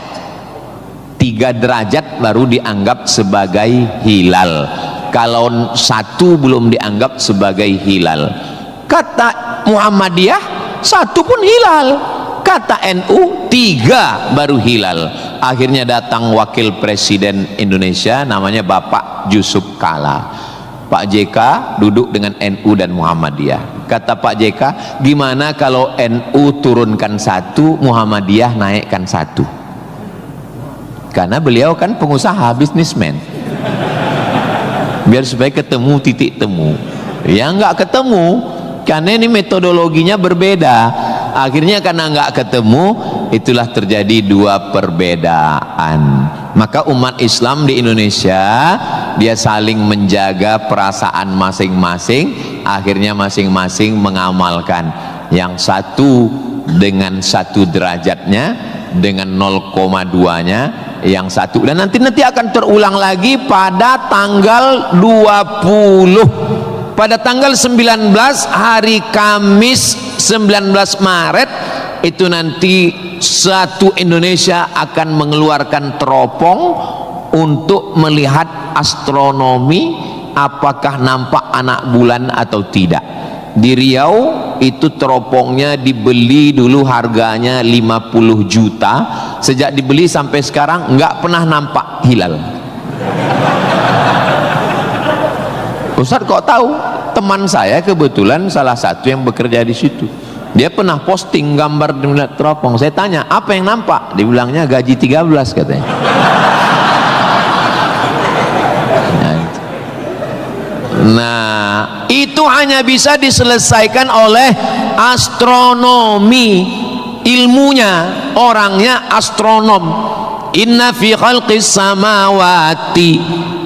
3 derajat baru dianggap sebagai hilal. Kalau 1 belum dianggap sebagai hilal. Kata Muhammadiyah 1 pun hilal, kata NU 3 baru hilal. Akhirnya datang wakil presiden Indonesia namanya Bapak Yusuf Kala. Pak JK duduk dengan NU dan Muhammadiyah. Kata Pak JK, gimana kalau NU turunkan 1, Muhammadiyah naikkan 1? Karena beliau kan pengusaha, bisnismen. Biar supaya ketemu titik temu. Ya nggak ketemu, karena ini metodologinya berbeda. Akhirnya karena nggak ketemu, itulah terjadi 2 perbedaan. Maka umat Islam di Indonesia, dia saling menjaga perasaan masing-masing. Akhirnya masing-masing mengamalkan. Yang 1 dengan 1 derajatnya, dengan 0,2-nya, yang 1. Dan nanti akan terulang lagi pada tanggal 20. Pada tanggal 19 hari Kamis 19 Maret itu nanti satu Indonesia akan mengeluarkan teropong untuk melihat astronomi, apakah nampak anak bulan atau tidak. Di Riau itu teropongnya dibeli dulu harganya 50 juta. Sejak dibeli sampai sekarang nggak pernah nampak hilal. Ustaz kok tahu? Teman saya kebetulan salah satu yang bekerja di situ. Dia pernah posting gambar di teropong. Saya tanya, apa yang nampak? Dibilangnya gaji 13 katanya. Nah, itu hanya bisa diselesaikan oleh astronomi. Ilmunya, orangnya astronom. Inna fi khalqis samawati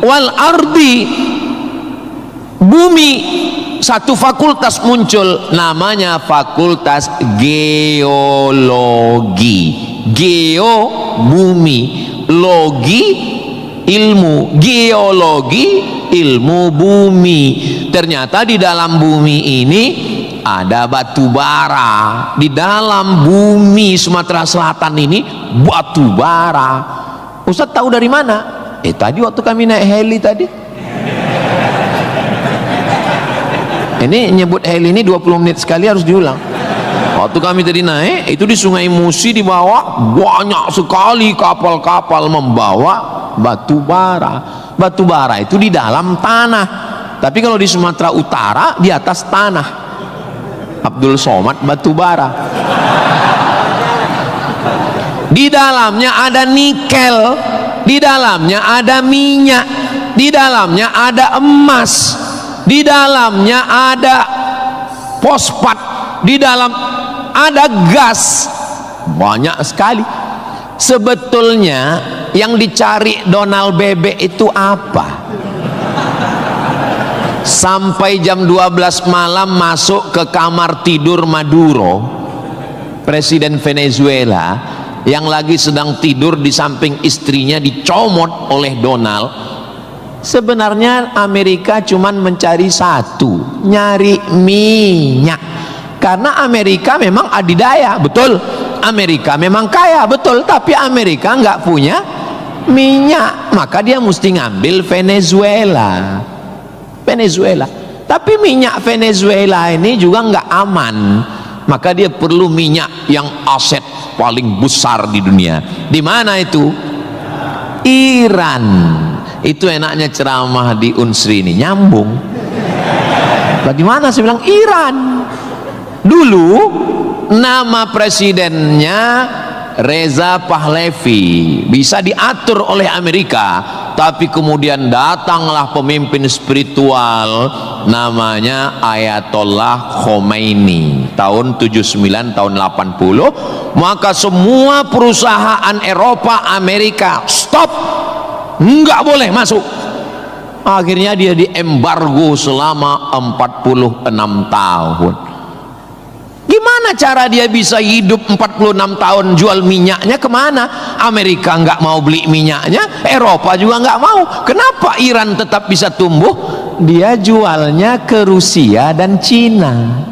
wal ardi. Bumi, satu fakultas muncul, namanya fakultas geologi. Geo, bumi, logi, ilmu. Geologi, ilmu bumi. Ternyata di dalam bumi ini ada batu bara. Di dalam bumi Sumatera Selatan ini batu bara. Ustaz tahu dari mana? Tadi waktu kami naik heli tadi. Ini nyebut heli ini 20 menit sekali harus diulang. Waktu kami tadi naik, itu di Sungai Musi di bawah banyak sekali kapal-kapal membawa batu bara. Batu bara itu di dalam tanah. Tapi kalau di Sumatera Utara di atas tanah. Abdul Somad batu bara. Di dalamnya ada nikel, di dalamnya ada minyak, di dalamnya ada emas, di dalamnya ada fosfat, di dalam ada gas, banyak sekali. Sebetulnya yang dicari Donald Bebek itu apa? Sampai jam 12 malam masuk ke kamar tidur Maduro, presiden Venezuela, yang lagi sedang tidur di samping istrinya dicomot oleh Donald. Sebenarnya Amerika cuman mencari satu, nyari minyak. Karena Amerika memang adidaya, betul. Amerika memang kaya, betul. Tapi Amerika nggak punya minyak, maka dia mesti ngambil Venezuela. Tapi minyak Venezuela ini juga nggak aman, maka dia perlu minyak yang aset paling besar di dunia. Di mana itu? Iran. Itu enaknya ceramah di Unsri ini, nyambung. Bagaimana saya bilang Iran? Dulu nama presidennya Reza Pahlavi, bisa diatur oleh Amerika. Tapi kemudian datanglah pemimpin spiritual namanya Ayatollah Khomeini tahun 79 tahun 80, maka semua perusahaan Eropa, Amerika stop, nggak boleh masuk. Akhirnya dia diembargo selama 46 tahun. Gimana cara dia bisa hidup 46 tahun? Jual minyaknya kemana? Amerika nggak mau beli minyaknya, Eropa juga nggak mau. Kenapa Iran tetap bisa tumbuh? Dia jualnya ke Rusia dan Cina.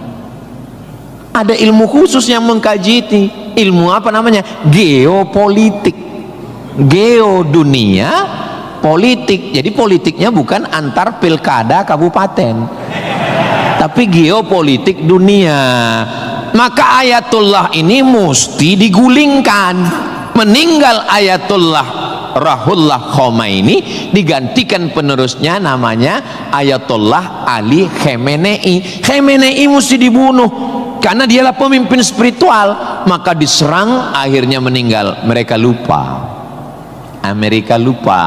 Ada ilmu khusus yang mengkaji ini. Ilmu apa namanya? Geopolitik. Geo dunia, politik. Jadi politiknya bukan antar pilkada kabupaten, tapi geopolitik dunia. Maka Ayatullah ini mesti digulingkan. Meninggal Ayatullah Ruhollah Khomeini, digantikan penerusnya namanya Ayatollah Ali Khamenei. Khamenei mesti dibunuh karena dialah pemimpin spiritual. Maka diserang, akhirnya meninggal. Mereka lupa, Amerika lupa.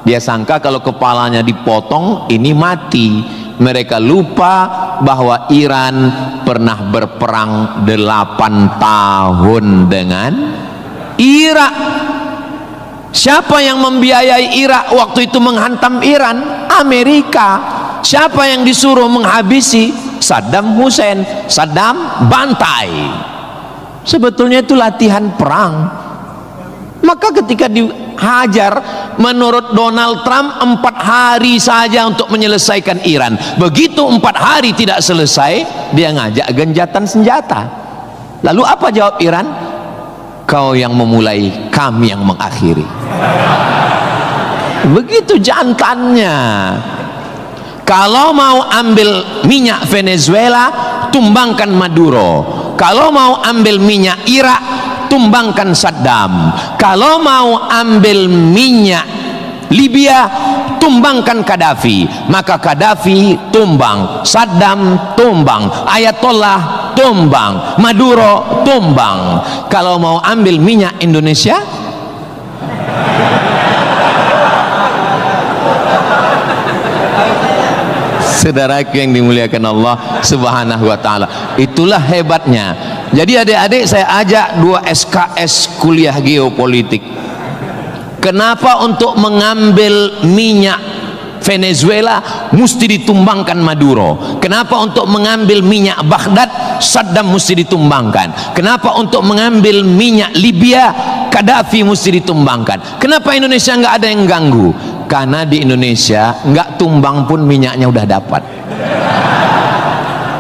Dia sangka kalau kepalanya dipotong ini mati. Mereka lupa bahwa Iran pernah berperang 8 tahun dengan Irak. Siapa yang membiayai Irak waktu itu menghantam Iran? Amerika. Siapa yang disuruh menghabisi? Saddam Hussein. Saddam bantai. Sebetulnya itu latihan perang. Maka ketika dihajar, menurut Donald Trump 4 hari saja untuk menyelesaikan Iran. Begitu 4 hari tidak selesai, dia ngajak genjatan senjata. Lalu apa jawab Iran? Kau yang memulai, kami yang mengakhiri. Begitu jantannya. Kalau mau ambil minyak Venezuela, tumbangkan Maduro. Kalau mau ambil minyak Irak, tumbangkan Saddam. Kalau mau ambil minyak Libya, tumbangkan Gaddafi. Maka Gaddafi tumbang, Saddam tumbang, Ayatollah tumbang, Maduro tumbang. Kalau mau ambil minyak Indonesia, saudaraku yang dimuliakan Allah Subhanahu wa ta'ala, itulah hebatnya. Jadi adik-adik saya ajak 2 SKS kuliah geopolitik. Kenapa untuk mengambil minyak Venezuela mesti ditumbangkan Maduro? Kenapa untuk mengambil minyak Baghdad Saddam mesti ditumbangkan? Kenapa untuk mengambil minyak Libya Gaddafi mesti ditumbangkan? Kenapa Indonesia nggak ada yang ganggu? Karena di Indonesia nggak tumbang pun minyaknya udah dapat.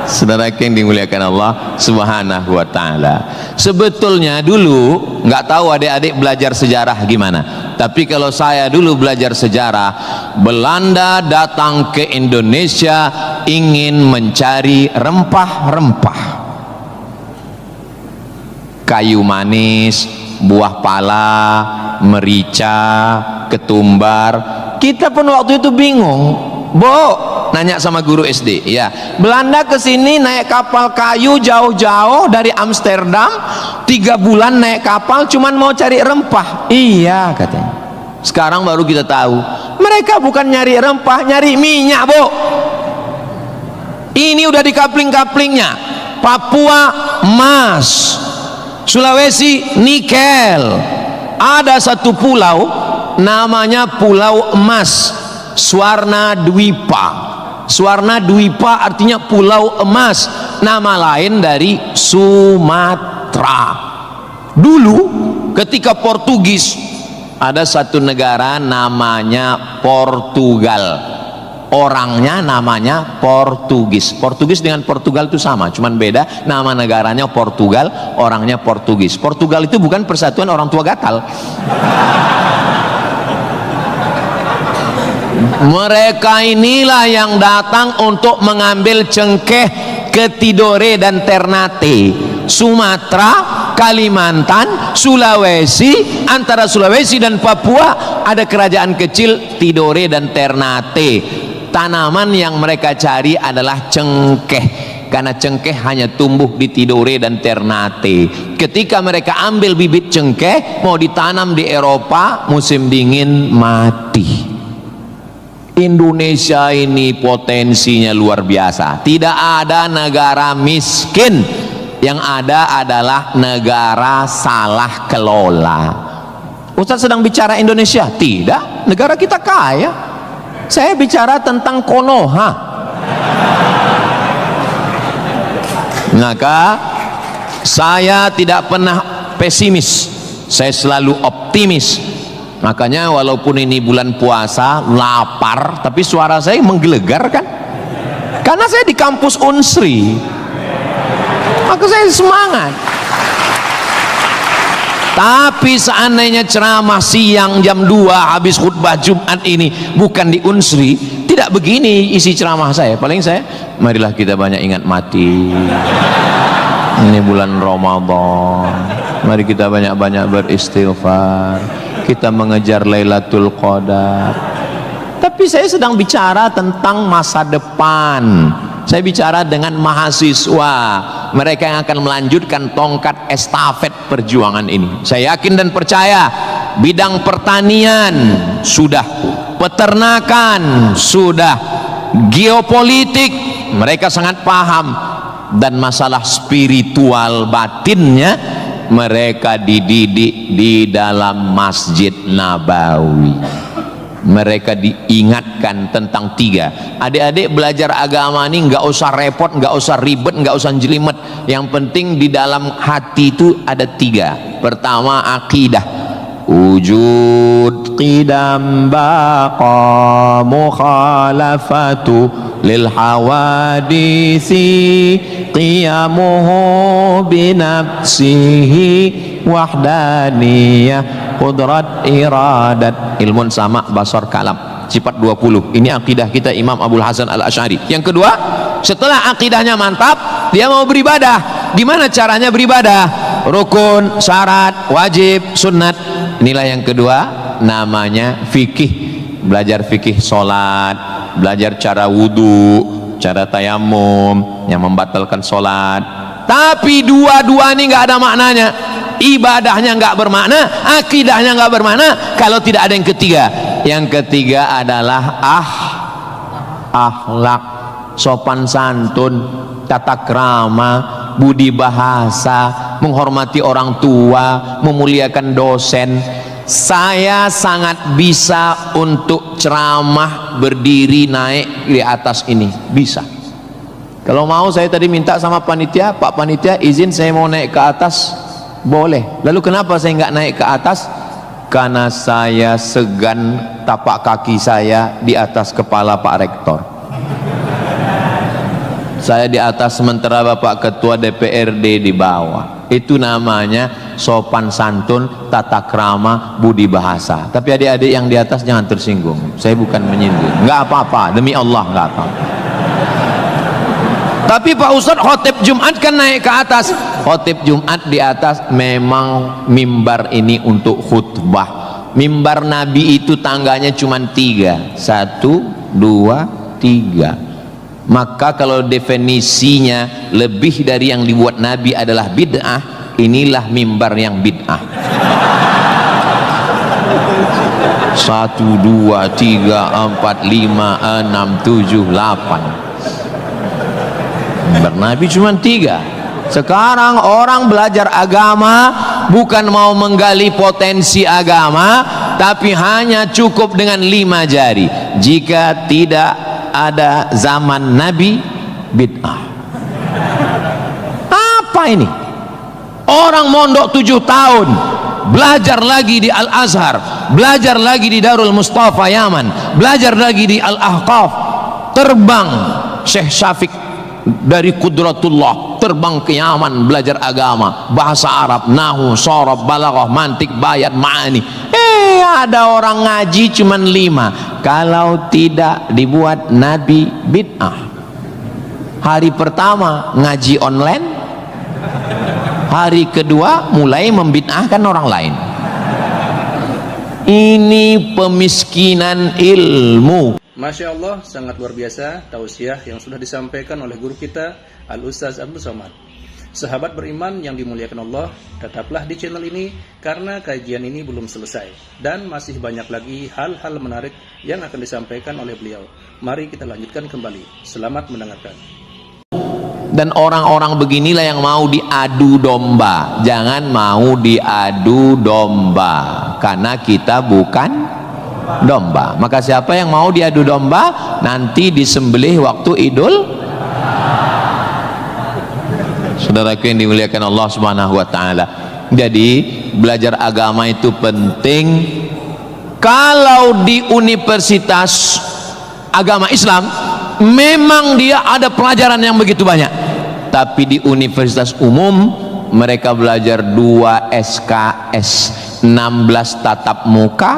Saudara yang dimuliakan Allah Subhanahu wa ta'ala, sebetulnya dulu nggak tahu adik-adik belajar sejarah gimana, tapi kalau saya dulu belajar sejarah, Belanda datang ke Indonesia ingin mencari rempah-rempah, kayu manis, buah pala, merica, ketumbar. Kita pun waktu itu bingung, nanya sama guru SD, ya, Belanda kesini naik kapal kayu jauh-jauh dari Amsterdam, 3 bulan naik kapal cuman mau cari rempah. Iya katanya. Sekarang baru kita tahu mereka bukan nyari rempah, nyari minyak, Ini udah di kapling-kaplingnya. Papua emas, Sulawesi nikel. Ada satu pulau namanya Pulau Emas, Swarna Dwipa. Swarna Dwipa artinya pulau emas, nama lain dari Sumatera. Dulu ketika Portugis, ada satu negara namanya Portugal, orangnya namanya Portugis. Portugis dengan Portugal itu sama, cuman beda, nama negaranya Portugal, orangnya Portugis. Portugal itu bukan persatuan orang tua gatal. Mereka inilah yang datang untuk mengambil cengkeh ke Tidore dan Ternate, Sumatera, Kalimantan, Sulawesi. Antara Sulawesi dan Papua ada kerajaan kecil Tidore dan Ternate. Tanaman yang mereka cari adalah cengkeh, karena cengkeh hanya tumbuh di Tidore dan Ternate. Ketika mereka ambil bibit cengkeh mau ditanam di Eropa, musim dingin mati. Indonesia ini potensinya luar biasa. Tidak ada negara miskin, yang ada adalah negara salah kelola. Ustaz sedang bicara Indonesia? Tidak, negara kita kaya. Saya bicara tentang Konoha. Maka saya tidak pernah pesimis, saya selalu optimis. Makanya walaupun ini bulan puasa, lapar, tapi suara saya menggelegar kan? Karena saya di kampus Unsri, maka saya semangat. Tapi seandainya ceramah siang jam 2 habis khutbah Jumat ini bukan di Unsri, tidak begini isi ceramah saya. Paling saya, marilah kita banyak ingat mati. Ini bulan Ramadan, mari kita banyak-banyak beristighfar, kita mengejar Lailatul Qadar. Tapi saya sedang bicara tentang masa depan. Saya bicara dengan mahasiswa, mereka yang akan melanjutkan tongkat estafet perjuangan ini. Saya yakin dan percaya bidang pertanian sudah, peternakan sudah, geopolitik mereka sangat paham, dan masalah spiritual batinnya mereka dididik di dalam Masjid Nabawi. Mereka diingatkan tentang 3. Adik-adik belajar agama ini nggak usah repot, nggak usah ribet, nggak usah jelimet. Yang penting di dalam hati itu ada 3. Pertama, akidah. Wujud qidam baqa mukhalafatu lil hawadisi qiyamuhu binafsihi wahdaniyah qudrat iradat ilmun sama basar kalam sifat 20. Ini akidah kita Imam Abul Hasan Al-Asy'ari. Yang kedua, setelah akidahnya mantap, dia mau beribadah. Gimana caranya beribadah? Rukun, syarat, wajib, sunnat. Inilah yang kedua, namanya fikih. Belajar fikih solat, belajar cara wudhu, cara tayamum yang membatalkan solat. Tapi dua-dua ini nggak ada maknanya. Ibadahnya nggak bermakna, akidahnya nggak bermakna kalau tidak ada yang ketiga. Yang ketiga adalah akhlak, sopan santun, tata krama, budi bahasa, menghormati orang tua, memuliakan dosen. Saya sangat bisa untuk ceramah berdiri naik di atas ini, bisa. Kalau mau saya tadi minta sama panitia, Pak panitia izin saya mau naik ke atas, boleh. Lalu kenapa saya nggak naik ke atas? Karena saya segan tapak kaki saya di atas kepala Pak Rektor. Saya di atas sementara Bapak Ketua DPRD di bawah. Itu namanya sopan santun, tata krama, budi bahasa. Tapi adik-adik yang di atas jangan tersinggung. Saya bukan menyindir. Nggak apa-apa, demi Allah nggak apa-apa. Tapi Pak Ustadz khotib Jumat kan naik ke atas. Khotib Jumat di atas memang mimbar ini untuk khutbah. Mimbar Nabi itu tangganya cuma 3. 1, 2, 3. Maka kalau definisinya lebih dari yang dibuat Nabi adalah bid'ah, inilah mimbar yang bid'ah. 1, 2, 3, 4, 5, 6, 7, 8. Mimbar Nabi cuma 3. Sekarang orang belajar agama bukan mau menggali potensi agama, tapi hanya cukup dengan 5 jari. Jika tidak ada zaman Nabi, bid'ah. Apa ini? Orang mondok 7 tahun, belajar lagi di Al-Azhar, belajar lagi di Darul Mustafa Yaman, belajar lagi di Al-Ahqaf, terbang Syekh Syafiq dari Qudratullah, terbang ke Yaman belajar agama, bahasa Arab, nahu, sorob, balaghah, mantik, bayat, ma'ani. Ada orang ngaji cuman 5. Kalau tidak dibuat Nabi, bid'ah. Hari pertama ngaji online, hari kedua mulai membid'ahkan orang lain. Ini pemiskinan ilmu. Masya Allah, sangat luar biasa tausiah yang sudah disampaikan oleh guru kita Al-Ustaz Abdul Somad. Sahabat beriman yang dimuliakan Allah, tetaplah di channel ini karena kajian ini belum selesai dan masih banyak lagi hal-hal menarik yang akan disampaikan oleh beliau. Mari kita lanjutkan kembali. Selamat mendengarkan. Dan orang-orang beginilah yang mau diadu domba. Jangan mau diadu domba, karena kita bukan domba. Maka siapa yang mau diadu domba nanti disembelih waktu Idul. Saudaraku yang dimuliakan Allah Subhanahu wa taala. Jadi belajar agama itu penting. Kalau di universitas agama Islam memang dia ada pelajaran yang begitu banyak, tapi di universitas umum mereka belajar 2 SKS, 16 tatap muka,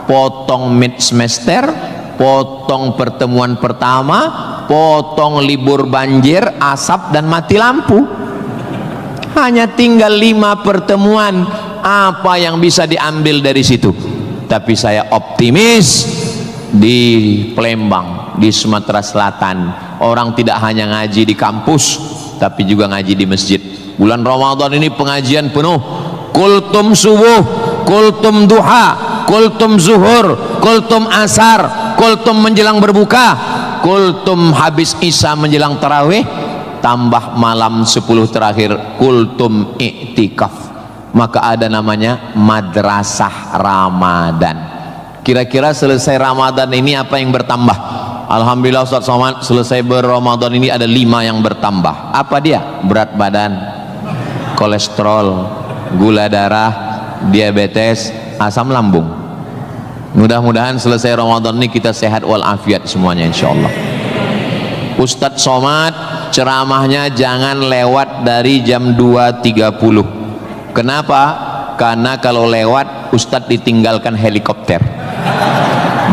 potong mid semester, potong pertemuan pertama, potong libur banjir, asap dan mati lampu. Hanya tinggal 5 pertemuan. Apa yang bisa diambil dari situ? Tapi saya optimis di Palembang, di Sumatera Selatan, orang tidak hanya ngaji di kampus tapi juga ngaji di masjid. Bulan Ramadan ini pengajian penuh, kultum subuh, kultum duha, kultum zuhur, kultum asar, kultum menjelang berbuka, kultum habis isya menjelang tarawih, tambah malam 10 terakhir kultum iktikaf. Maka ada namanya madrasah Ramadan. Kira-kira selesai Ramadan ini apa yang bertambah? Alhamdulillah Ustaz Somad, selesai berRamadan ini ada 5 yang bertambah. Apa dia? Berat badan, kolesterol, gula darah, diabetes, asam lambung. Mudah-mudahan selesai Ramadan ini kita sehat walafiat semuanya insyaallah. Ustaz Somad ceramahnya jangan lewat dari jam 2.30. Kenapa? Karena kalau lewat Ustadz ditinggalkan helikopter.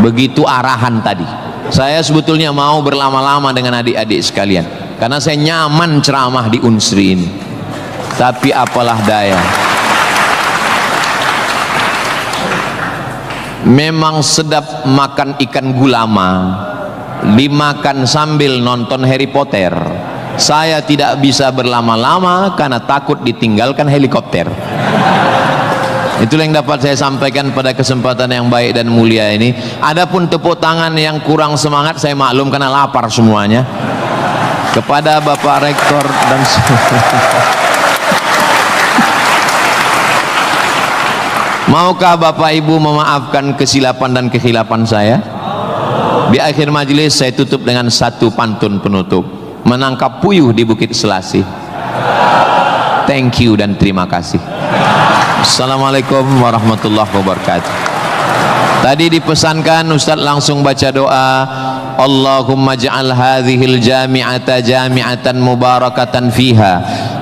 Begitu arahan tadi. Saya sebetulnya mau berlama-lama dengan adik-adik sekalian karena saya nyaman ceramah di Unsri ini, tapi apalah daya, memang sedap makan ikan gulama dimakan sambil nonton Harry Potter. Saya tidak bisa berlama-lama karena takut ditinggalkan helikopter. Itulah yang dapat saya sampaikan pada kesempatan yang baik dan mulia ini. Adapun tepuk tangan yang kurang semangat saya maklum karena lapar semuanya. Kepada Bapak Rektor dan maukah Bapak Ibu memaafkan kesilapan dan kekhilapan saya? Di akhir majelis saya tutup dengan satu pantun penutup. Menangkap puyuh di Bukit Selasih. Thank you dan terima kasih. Assalamualaikum warahmatullahi wabarakatuh. Tadi dipesankan Ustaz langsung baca doa, Allahumma ja'al hadhil jami'ata jami'atan mubarakatan fiha.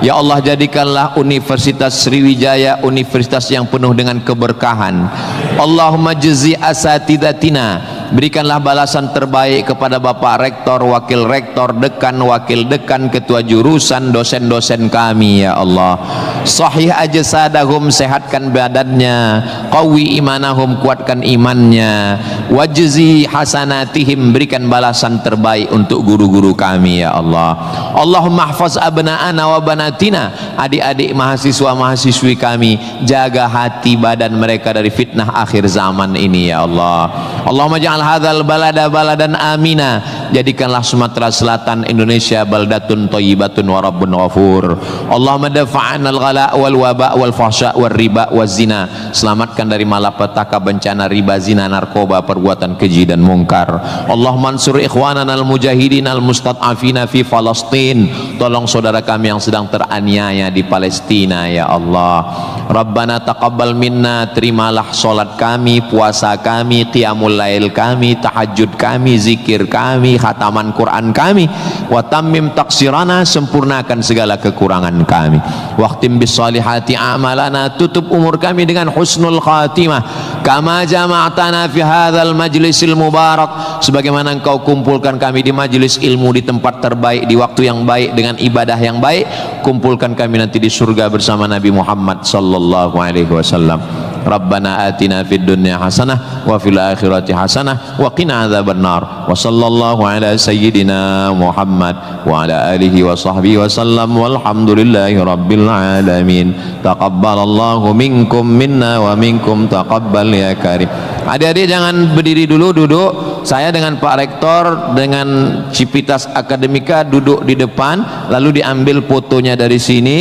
Ya Allah, jadikanlah Universitas Sriwijaya universitas yang penuh dengan keberkahan. Allahumma jazi asatidatina, berikanlah balasan terbaik kepada Bapak Rektor, Wakil Rektor, Dekan, Wakil Dekan, Ketua Jurusan, dosen-dosen kami ya Allah. Sahih ajsadahum, sehatkan badannya, qawi imanahum, kuatkan imannya, wajzi hasanatihim, berikan balasan terbaik untuk guru-guru kami ya Allah. Allahumma hafaz abna'ana wa banatina, adik-adik mahasiswa-mahasiswi kami, jaga hati badan mereka dari fitnah akhir zaman ini ya Allah. Allahumma ja'al hadzal balada baladan amina, jadikanlah Sumatera Selatan Indonesia baldatun thayyibatun wa rabbun ghafur. Allahumma dafa'na al-ghala wal waba wal fahsya wal riba waz zina, selamatkan dari malapetaka, bencana riba, zina, narkoba, perbuatan keji dan mungkar. Allahumma ansur ikhwanana al-mujahidin al-mustad'afina fi Palestin, tolong saudara kami yang sedang teraniaya di Palestina ya Allah. Rabbana taqabbal minna, terimalah salat kami, puasa kami, qiyamul lail kami, tahajud kami, zikir kami, khataman Quran kami, wa tammim taqsirana, sempurnakan segala kekurangan kami, waqtim bis salihati a'malana, tutup umur kami dengan husnul khatimah, kama jama'tana fi hadzal majlisil mubarak, sebagaimana engkau kumpulkan kami di majlis ilmu di tempat terbaik, di waktu yang baik, dengan ibadah yang baik, kumpulkan kami nanti di surga bersama Nabi Muhammad sallallahu alaihi wasallam. Rabbana atina fid dunya hasanah wa fil akhirati hasanah wa qina adzabannar. Wa sallallahu ala sayyidina Muhammad wa ala alihi wa sahbihi wa sallam, walhamdulillahi rabbil alamin. Taqabbalallahu minkum minna wa minkum taqabbal ya karim. Adik-adik jangan berdiri dulu, duduk. Saya dengan Pak Rektor dengan Civitas Akademika duduk di depan, lalu diambil fotonya dari sini.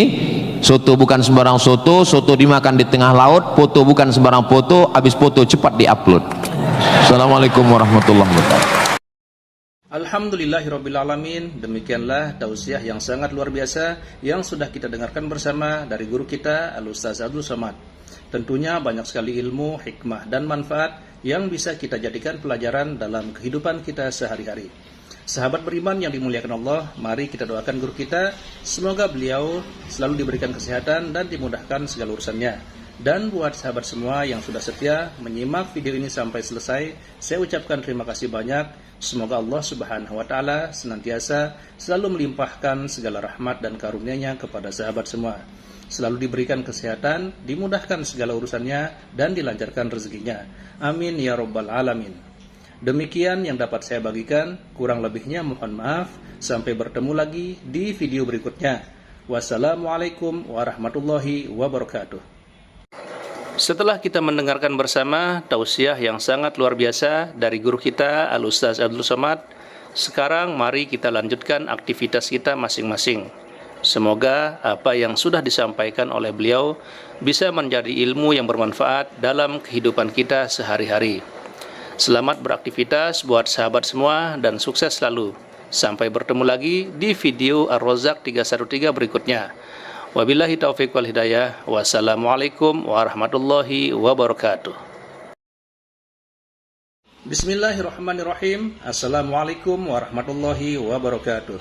Soto bukan sembarang soto, soto dimakan di tengah laut, foto bukan sembarang foto, habis foto cepat diupload. Assalamualaikum warahmatullahi wabarakatuh. Alhamdulillahirrabbilalamin. Demikianlah tausiah yang sangat luar biasa yang sudah kita dengarkan bersama dari guru kita Al-Ustaz Abdul Somad. Tentunya banyak sekali ilmu, hikmah, dan manfaat yang bisa kita jadikan pelajaran dalam kehidupan kita sehari-hari. Sahabat beriman yang dimuliakan Allah, mari kita doakan guru kita, semoga beliau selalu diberikan kesehatan dan dimudahkan segala urusannya. Dan buat sahabat semua yang sudah setia menyimak video ini sampai selesai, saya ucapkan terima kasih banyak. Semoga Allah Subhanahu wa Ta'ala senantiasa selalu melimpahkan segala rahmat dan karunia-Nya kepada sahabat semua. Selalu diberikan kesehatan, dimudahkan segala urusannya, dan dilancarkan rezekinya. Amin ya Rabbal Alamin. Demikian yang dapat saya bagikan, kurang lebihnya mohon maaf. Sampai bertemu lagi di video berikutnya. Wassalamualaikum warahmatullahi wabarakatuh. Setelah kita mendengarkan bersama tausiah yang sangat luar biasa dari guru kita Al-Ustaz Abdul Somad, sekarang mari kita lanjutkan aktivitas kita masing-masing. Semoga apa yang sudah disampaikan oleh beliau bisa menjadi ilmu yang bermanfaat dalam kehidupan kita sehari-hari. Selamat beraktivitas buat sahabat semua dan sukses selalu. Sampai bertemu lagi di video Ar-Razzaq 313 berikutnya. Wabillahi taufiq wal hidayah. Wassalamualaikum warahmatullahi wabarakatuh. Bismillahirrahmanirrahim. Assalamualaikum warahmatullahi wabarakatuh.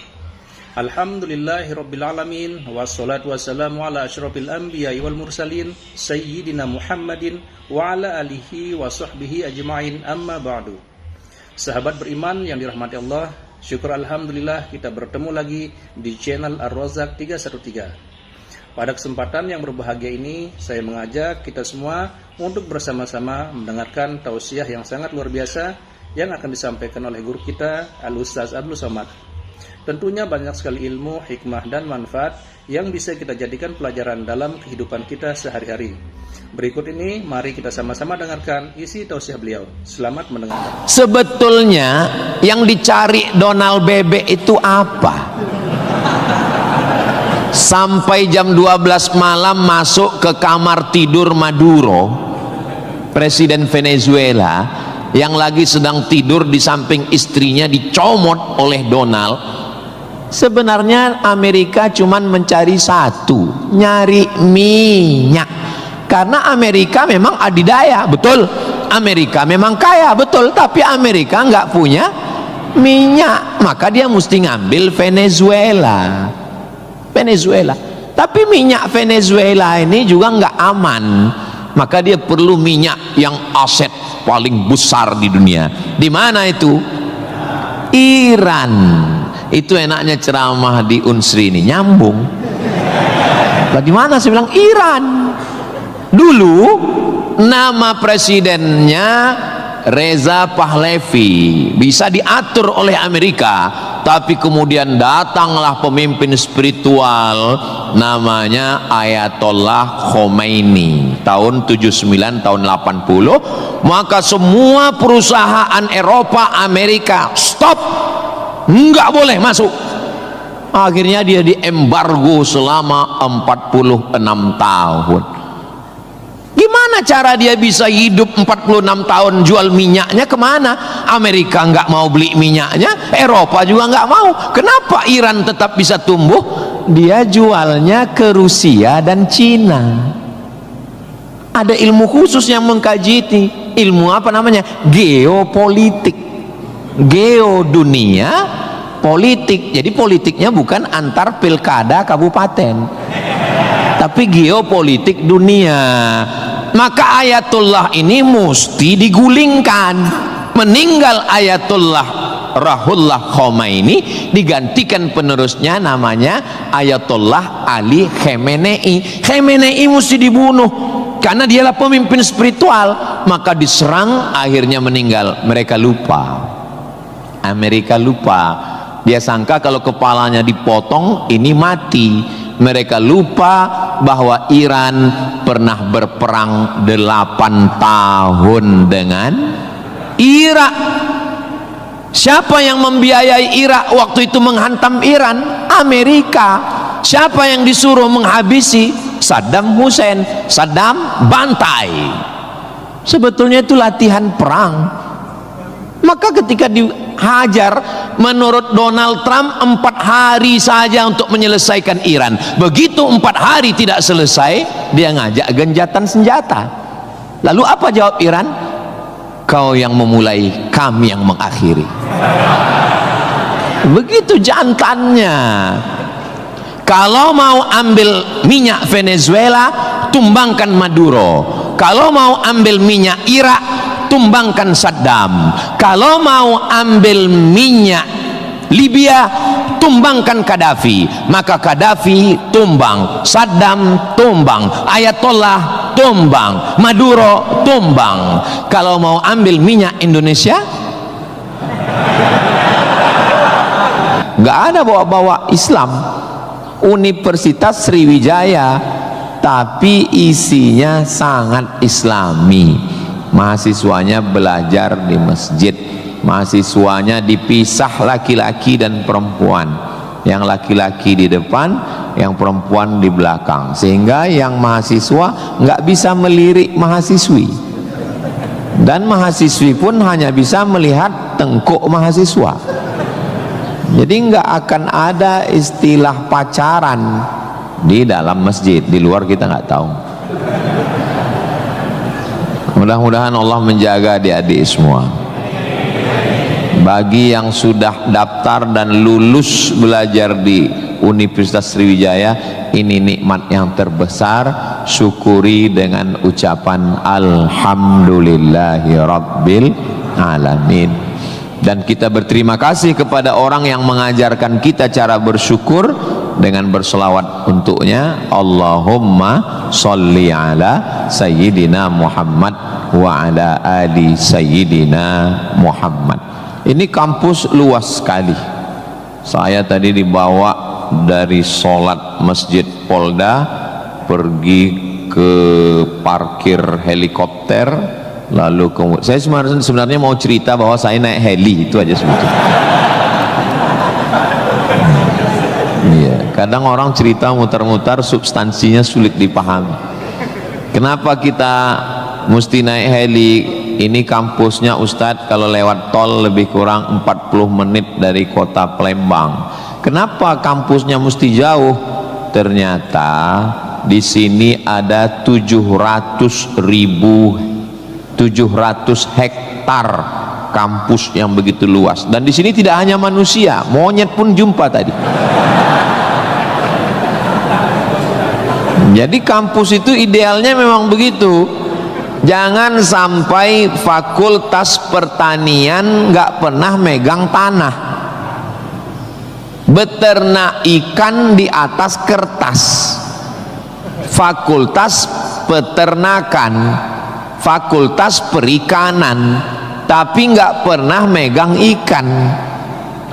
Alhamdulillahirabbil alamin wassalatu wassalamu ala asyrafil anbiya'i wal mursalin sayyidina Muhammadin wa ala alihi wa sahbihi ajma'in, amma ba'du. Sahabat beriman yang dirahmati Allah, syukur alhamdulillah kita bertemu lagi di channel Ar-Razzaq 313. Pada kesempatan yang berbahagia ini, saya mengajak kita semua untuk bersama-sama mendengarkan tausiah yang sangat luar biasa yang akan disampaikan oleh guru kita Al-Ustaz Abdul Somad. Tentunya banyak sekali ilmu, hikmah, dan manfaat yang bisa kita jadikan pelajaran dalam kehidupan kita sehari-hari. Berikut ini, mari kita sama-sama dengarkan isi tausiah beliau. Selamat mendengarkan. Sebetulnya yang dicari Donald Bebek itu apa? Sampai jam 12 malam masuk ke kamar tidur Maduro, presiden Venezuela, yang lagi sedang tidur di samping istrinya dicomot oleh Donald. Sebenarnya Amerika cuman mencari satu, nyari minyak. Karena Amerika memang adidaya, betul. Amerika memang kaya, betul. Tapi Amerika nggak punya minyak, maka dia mesti ngambil Venezuela. Tapi minyak Venezuela ini juga nggak aman, maka dia perlu minyak yang aset paling besar di dunia. Di mana itu? Iran. Itu enaknya ceramah di Unsri ini, nyambung. Bagaimana saya bilang Iran? Dulu nama presidennya Reza Pahlavi, bisa diatur oleh Amerika. Tapi kemudian datanglah pemimpin spiritual namanya Ayatollah Khomeini tahun 79 tahun 80, maka semua perusahaan Eropa, Amerika stop, nggak boleh masuk. Akhirnya dia diembargo selama 46 tahun. Gimana cara dia bisa hidup 46 tahun? Jual minyaknya kemana? Amerika nggak mau beli minyaknya, Eropa juga nggak mau. Kenapa Iran tetap bisa tumbuh? Dia jualnya ke Rusia dan Cina. Ada ilmu khusus yang mengkaji ini. Ilmu apa namanya? Geopolitik. Geo dunia, politik. Jadi politiknya bukan antar pilkada kabupaten, tapi geopolitik dunia. Maka Ayatullah ini mesti digulingkan. Meninggal Ayatullah Ruhollah Khomeini, digantikan penerusnya namanya Ayatollah Ali Khamenei. Khamenei mesti dibunuh karena dialah pemimpin spiritual, maka diserang, akhirnya meninggal. Mereka lupa, Amerika lupa. Dia sangka kalau kepalanya dipotong ini mati. Mereka lupa bahwa Iran pernah berperang 8 tahun dengan Irak. Siapa yang membiayai Irak waktu itu menghantam Iran? Amerika. Siapa yang disuruh menghabisi? Saddam Hussein. Saddam bantai. Sebetulnya itu latihan perang. Maka ketika dihajar, menurut Donald Trump 4 hari saja untuk menyelesaikan Iran. Begitu 4 hari tidak selesai, dia ngajak genjatan senjata. Lalu apa jawab Iran? Kau yang memulai, kami yang mengakhiri. Begitu jantannya. Kalau mau ambil minyak Venezuela, tumbangkan Maduro. Kalau mau ambil minyak Irak, tumbangkan Saddam. Kalau mau ambil minyak Libya, tumbangkan Gaddafi. Maka Gaddafi tumbang, Saddam tumbang, Ayatollah tumbang, Maduro tumbang. Kalau mau ambil minyak Indonesia, nggak ada bawa-bawa Islam. Universitas Sriwijaya, tapi isinya sangat islami. Mahasiswanya belajar di masjid, mahasiswanya dipisah laki-laki dan perempuan, yang laki-laki di depan, yang perempuan di belakang, sehingga yang mahasiswa nggak bisa melirik mahasiswi, dan mahasiswi pun hanya bisa melihat tengkuk mahasiswa. Jadi nggak akan ada istilah pacaran di dalam masjid, di luar kita nggak tahu. Mudah-mudahan Allah menjaga adik-adik semua. Bagi yang sudah daftar dan lulus belajar di Universitas Sriwijaya, ini nikmat yang terbesar. Syukuri dengan ucapan Alhamdulillahi Rabbil Alamin. Dan kita berterima kasih kepada orang yang mengajarkan kita cara bersyukur dengan berselawat untuknya. Allahumma sholli ala Sayyidina Muhammad wa ala ali Sayyidina Muhammad. Ini kampus luas sekali. Saya tadi dibawa dari sholat Masjid Polda, pergi ke parkir helikopter, lalu saya sebenarnya mau cerita bahwa saya naik heli, itu aja sebetulnya. Iya, kadang orang cerita mutar-mutar, substansinya sulit dipahami. Kenapa kita mesti naik heli? Ini kampusnya Ustadz kalau lewat tol lebih kurang 40 menit dari kota Palembang. Kenapa kampusnya mesti jauh? Ternyata di sini ada 700 hektar kampus yang begitu luas, dan di sini tidak hanya manusia, monyet pun jumpa tadi. Jadi kampus itu idealnya memang begitu. Jangan sampai fakultas pertanian nggak pernah megang tanah, beternak ikan di atas kertas. Fakultas peternakan, fakultas perikanan, tapi nggak pernah megang ikan,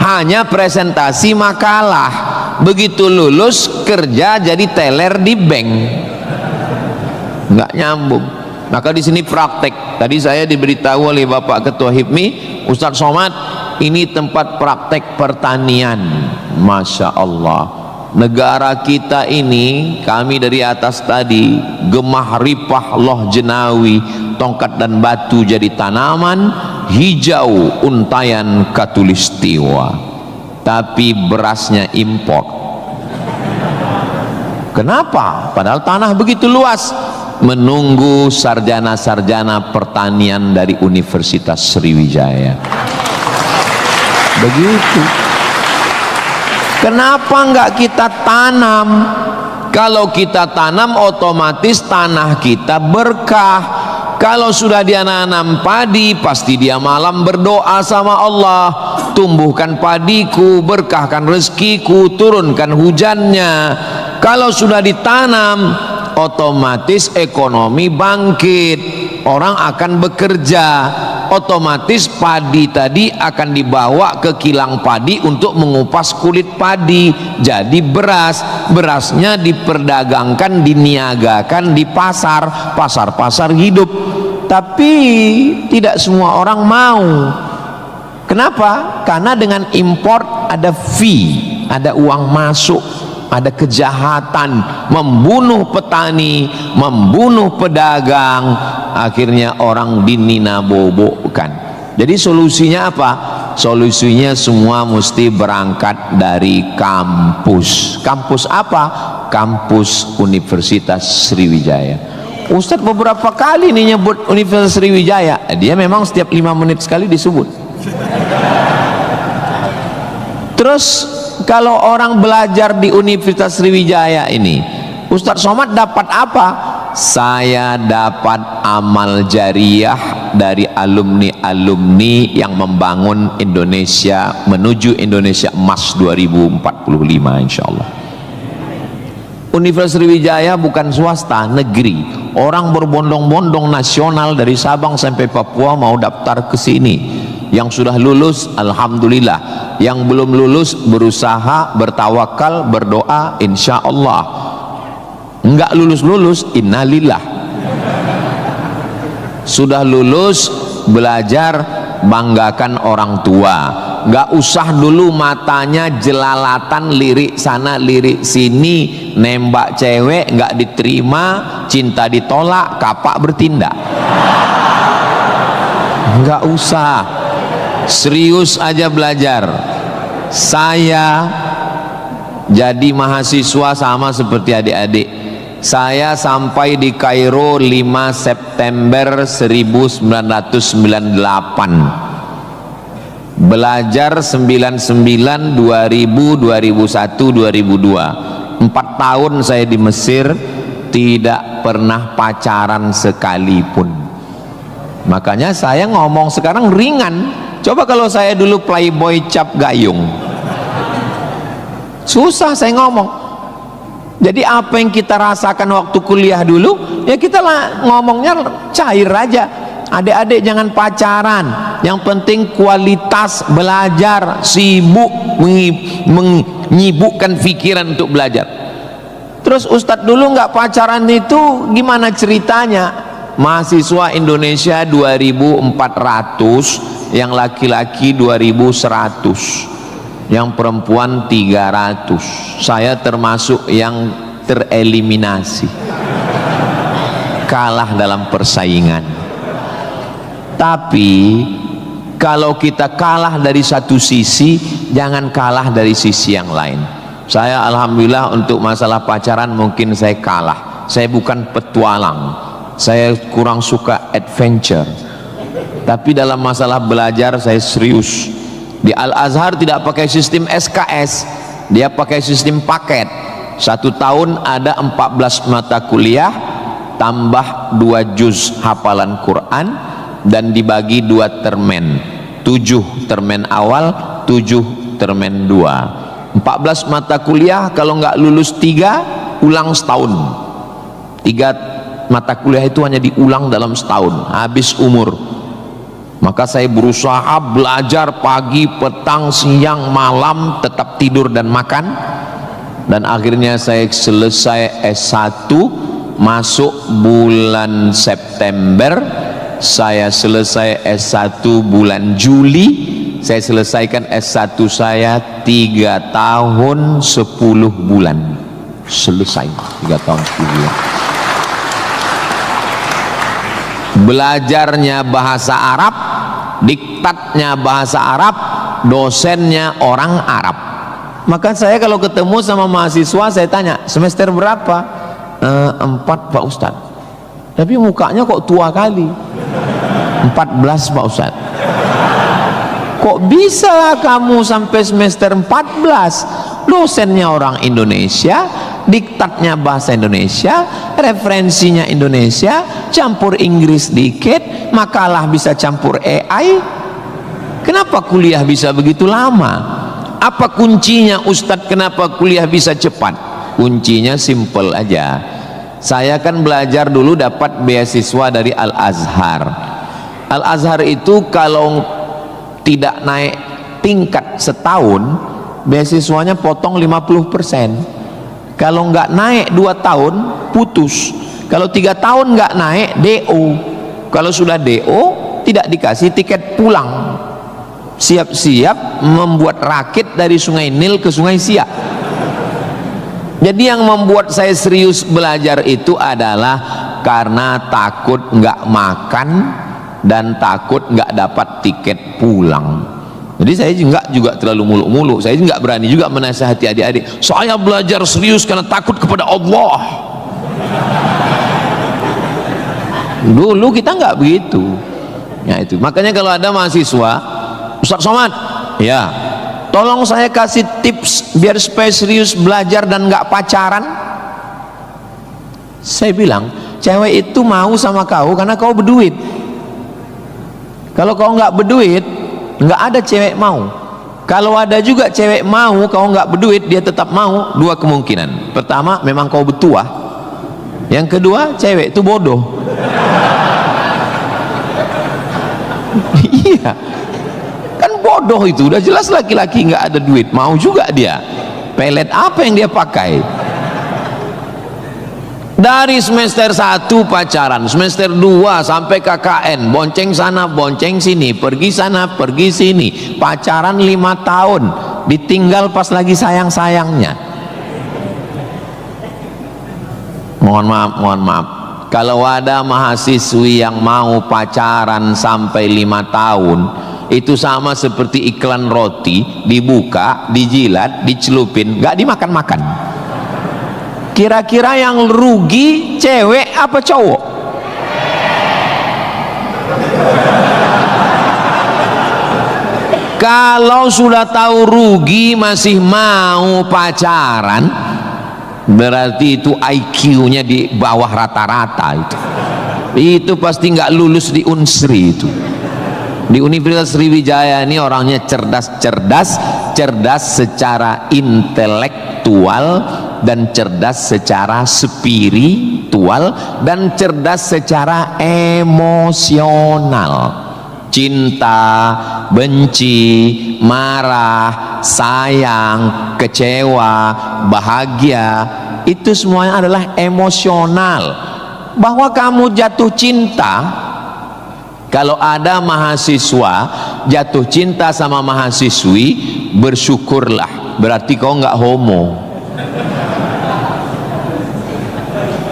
hanya presentasi makalah. Begitu lulus kerja jadi teller di bank, nggak nyambung. Maka di sini praktek. Tadi saya diberitahu oleh Bapak Ketua HIPMI, Ustadz Somad, ini tempat praktek pertanian. Masya Allah. Negara kita ini, kami dari atas tadi, gemah ripah loh jenawi, tongkat dan batu jadi tanaman, hijau untayan katulistiwa, tapi berasnya impor. Kenapa? Padahal tanah begitu luas. Menunggu sarjana-sarjana pertanian dari Universitas Sriwijaya. Begitu. Kenapa enggak kita tanam? Kalau kita tanam, otomatis tanah kita berkah. Kalau sudah dia nanam padi, pasti dia malam berdoa sama Allah, tumbuhkan padiku, berkahkan rezekiku, turunkan hujannya. Kalau sudah ditanam, otomatis ekonomi bangkit, orang akan bekerja, otomatis padi tadi akan dibawa ke kilang padi untuk mengupas kulit padi jadi beras. Berasnya diperdagangkan, diniagakan di pasar-pasar hidup. Tapi tidak semua orang mau. Kenapa? Karena dengan import ada fee, ada uang masuk, ada kejahatan, membunuh petani, membunuh pedagang, akhirnya orang dininabobokan. Jadi solusinya apa? Solusinya semua mesti berangkat dari kampus. Kampus apa? Kampus Universitas Sriwijaya. Ustadz beberapa kali nih nyebut Universitas Sriwijaya. Dia memang setiap 5 menit sekali disebut. Terus kalau orang belajar di Universitas Sriwijaya ini, Ustadz Somad dapat apa? Saya dapat amal jariah dari alumni-alumni yang membangun Indonesia menuju Indonesia Emas 2045 insyaallah. Universitas Sriwijaya bukan swasta, negeri. Orang berbondong-bondong nasional dari Sabang sampai Papua mau daftar ke sini. Yang sudah lulus alhamdulillah, yang belum lulus berusaha, bertawakal, berdoa insyaallah. Enggak lulus-lulus innalillah. Sudah lulus belajar, banggakan orang tua. Enggak usah dulu matanya jelalatan lirik sana lirik sini, nembak cewek enggak diterima, cinta ditolak, kapak bertindak. Enggak usah, serius aja belajar. Saya jadi mahasiswa sama seperti adik-adik. Saya sampai di Kairo 5 September 1998. Belajar 99, 2000, 2001, 2002. 4 tahun saya di Mesir, tidak pernah pacaran sekalipun. Makanya saya ngomong sekarang ringan. Coba kalau saya dulu playboy cap gayung, susah saya ngomong. Jadi apa yang kita rasakan waktu kuliah dulu, ya kita lah ngomongnya cair aja. Adik-adik jangan pacaran, yang penting kualitas belajar, sibuk menyibukkan pikiran untuk belajar. Terus Ustadz dulu nggak pacaran itu gimana ceritanya? Mahasiswa Indonesia 2400, yang laki-laki 2100, yang perempuan 300. Saya termasuk yang tereliminasi, kalah dalam persaingan. Tapi kalau kita kalah dari satu sisi, jangan kalah dari sisi yang lain. Saya alhamdulillah untuk masalah pacaran mungkin saya kalah. Saya bukan petualang, saya kurang suka adventure. Tapi dalam masalah belajar saya serius. Di Al-Azhar tidak pakai sistem SKS, dia pakai sistem paket. 1 tahun ada 14 mata kuliah tambah 2 juz hafalan Quran dan dibagi 2 termen, 7 termen awal, 7 termen 2. 14 mata kuliah, kalau nggak lulus 3 ulang setahun. 3 mata kuliah itu hanya diulang dalam setahun, habis umur. Maka saya berusaha belajar pagi, petang, siang, malam, tetap tidur dan makan. Dan akhirnya saya selesai S1, masuk bulan September. Saya selesai S1 bulan Juli. Saya selesaikan S1 saya 3 tahun 10 bulan. Selesai 3 tahun 10 bulan. Belajarnya bahasa Arab, diktatnya bahasa Arab, dosennya orang Arab. Maka saya kalau ketemu sama mahasiswa saya tanya, semester berapa? 4 Pak Ustadz. Tapi mukanya kok tua kali. 14 Pak Ustadz. Kok bisa kamu sampai semester 14? Dosennya orang Indonesia, diktatnya bahasa Indonesia, referensinya Indonesia, campur Inggris dikit, makalah bisa campur AI. Kenapa kuliah bisa begitu lama? Apa kuncinya Ustadz, kenapa kuliah bisa cepat? Kuncinya simple aja. Saya kan belajar dulu dapat beasiswa dari Al-Azhar. Al-Azhar itu kalau tidak naik tingkat setahun, beasiswanya potong 50%. Kalau nggak naik 2 tahun putus. Kalau 3 tahun nggak naik DO. Kalau sudah DO tidak dikasih tiket pulang. Siap-siap membuat rakit dari Sungai Nil ke Sungai Siak. Jadi yang membuat saya serius belajar itu adalah karena takut nggak makan, dan takut nggak dapat tiket pulang. Jadi saya juga terlalu muluk-muluk. Saya nggak berani juga menasihati adik-adik. Saya belajar serius karena takut kepada Allah. Dulu kita nggak begitu. Ya itu. Makanya kalau ada mahasiswa, Ustaz Somad, ya, tolong saya kasih tips biar supaya serius belajar dan nggak pacaran. Saya bilang, cewek itu mau sama kau karena kau berduit. Kalau kau nggak berduit, nggak ada cewek mau. Kalau ada juga cewek mau, kau nggak berduit, dia tetap mau. Dua kemungkinan. Pertama, memang kau betua. Yang kedua, cewek itu bodoh. Iya, kan bodoh itu. Udah jelas laki-laki nggak ada duit, mau juga dia. Pelet apa yang dia pakai? Dari semester 1 pacaran, semester 2 sampai KKN, bonceng sana bonceng sini, pergi sana pergi sini, pacaran 5 tahun, ditinggal pas lagi sayang-sayangnya. Mohon maaf, kalau ada mahasiswi yang mau pacaran sampai 5 tahun, itu sama seperti iklan roti, dibuka, dijilat, dicelupin, nggak dimakan-makan. Kira-kira yang rugi cewek apa cowok? Kalau sudah tahu rugi masih mau pacaran, berarti itu IQ-nya di bawah rata-rata itu. Itu pasti nggak lulus di Unsri itu. Di Universitas Sriwijaya ini orangnya cerdas secara intelektual dan cerdas secara spiritual dan cerdas secara emosional. Cinta, benci, marah, sayang, kecewa, bahagia, itu semuanya adalah emosional. Bahwa kamu jatuh cinta, kalau ada mahasiswa jatuh cinta sama mahasiswi, bersyukurlah, berarti kau nggak homo.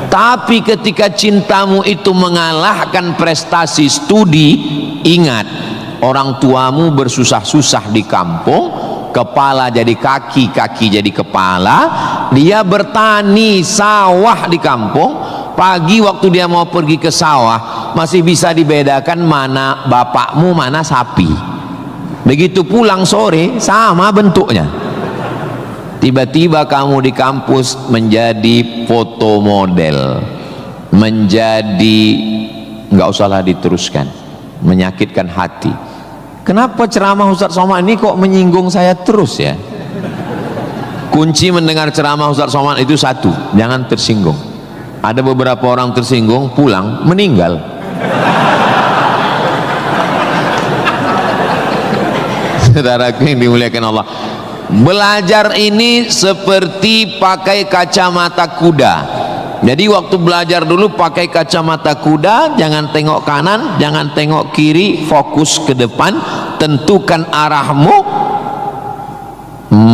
Tapi ketika cintamu itu mengalahkan prestasi studi, ingat, orang tuamu bersusah-susah di kampung, kepala jadi kaki, kaki jadi kepala, dia bertani sawah di kampung. Pagi waktu dia mau pergi ke sawah, masih bisa dibedakan mana bapakmu, mana sapi. Begitu pulang sore, sama bentuknya. Tiba-tiba kamu di kampus menjadi foto model, menjadi, nggak usahlah diteruskan, menyakitkan hati. Kenapa ceramah Ustaz Somad ini kok menyinggung saya terus ya? Kunci mendengar ceramah Ustaz Somad itu satu, jangan tersinggung. Ada beberapa orang tersinggung, pulang meninggal. Saudaraku yang dimuliakan Allah, belajar ini seperti pakai kacamata kuda. Jadi waktu belajar dulu pakai kacamata kuda, jangan tengok kanan, jangan tengok kiri, fokus ke depan, tentukan arahmu,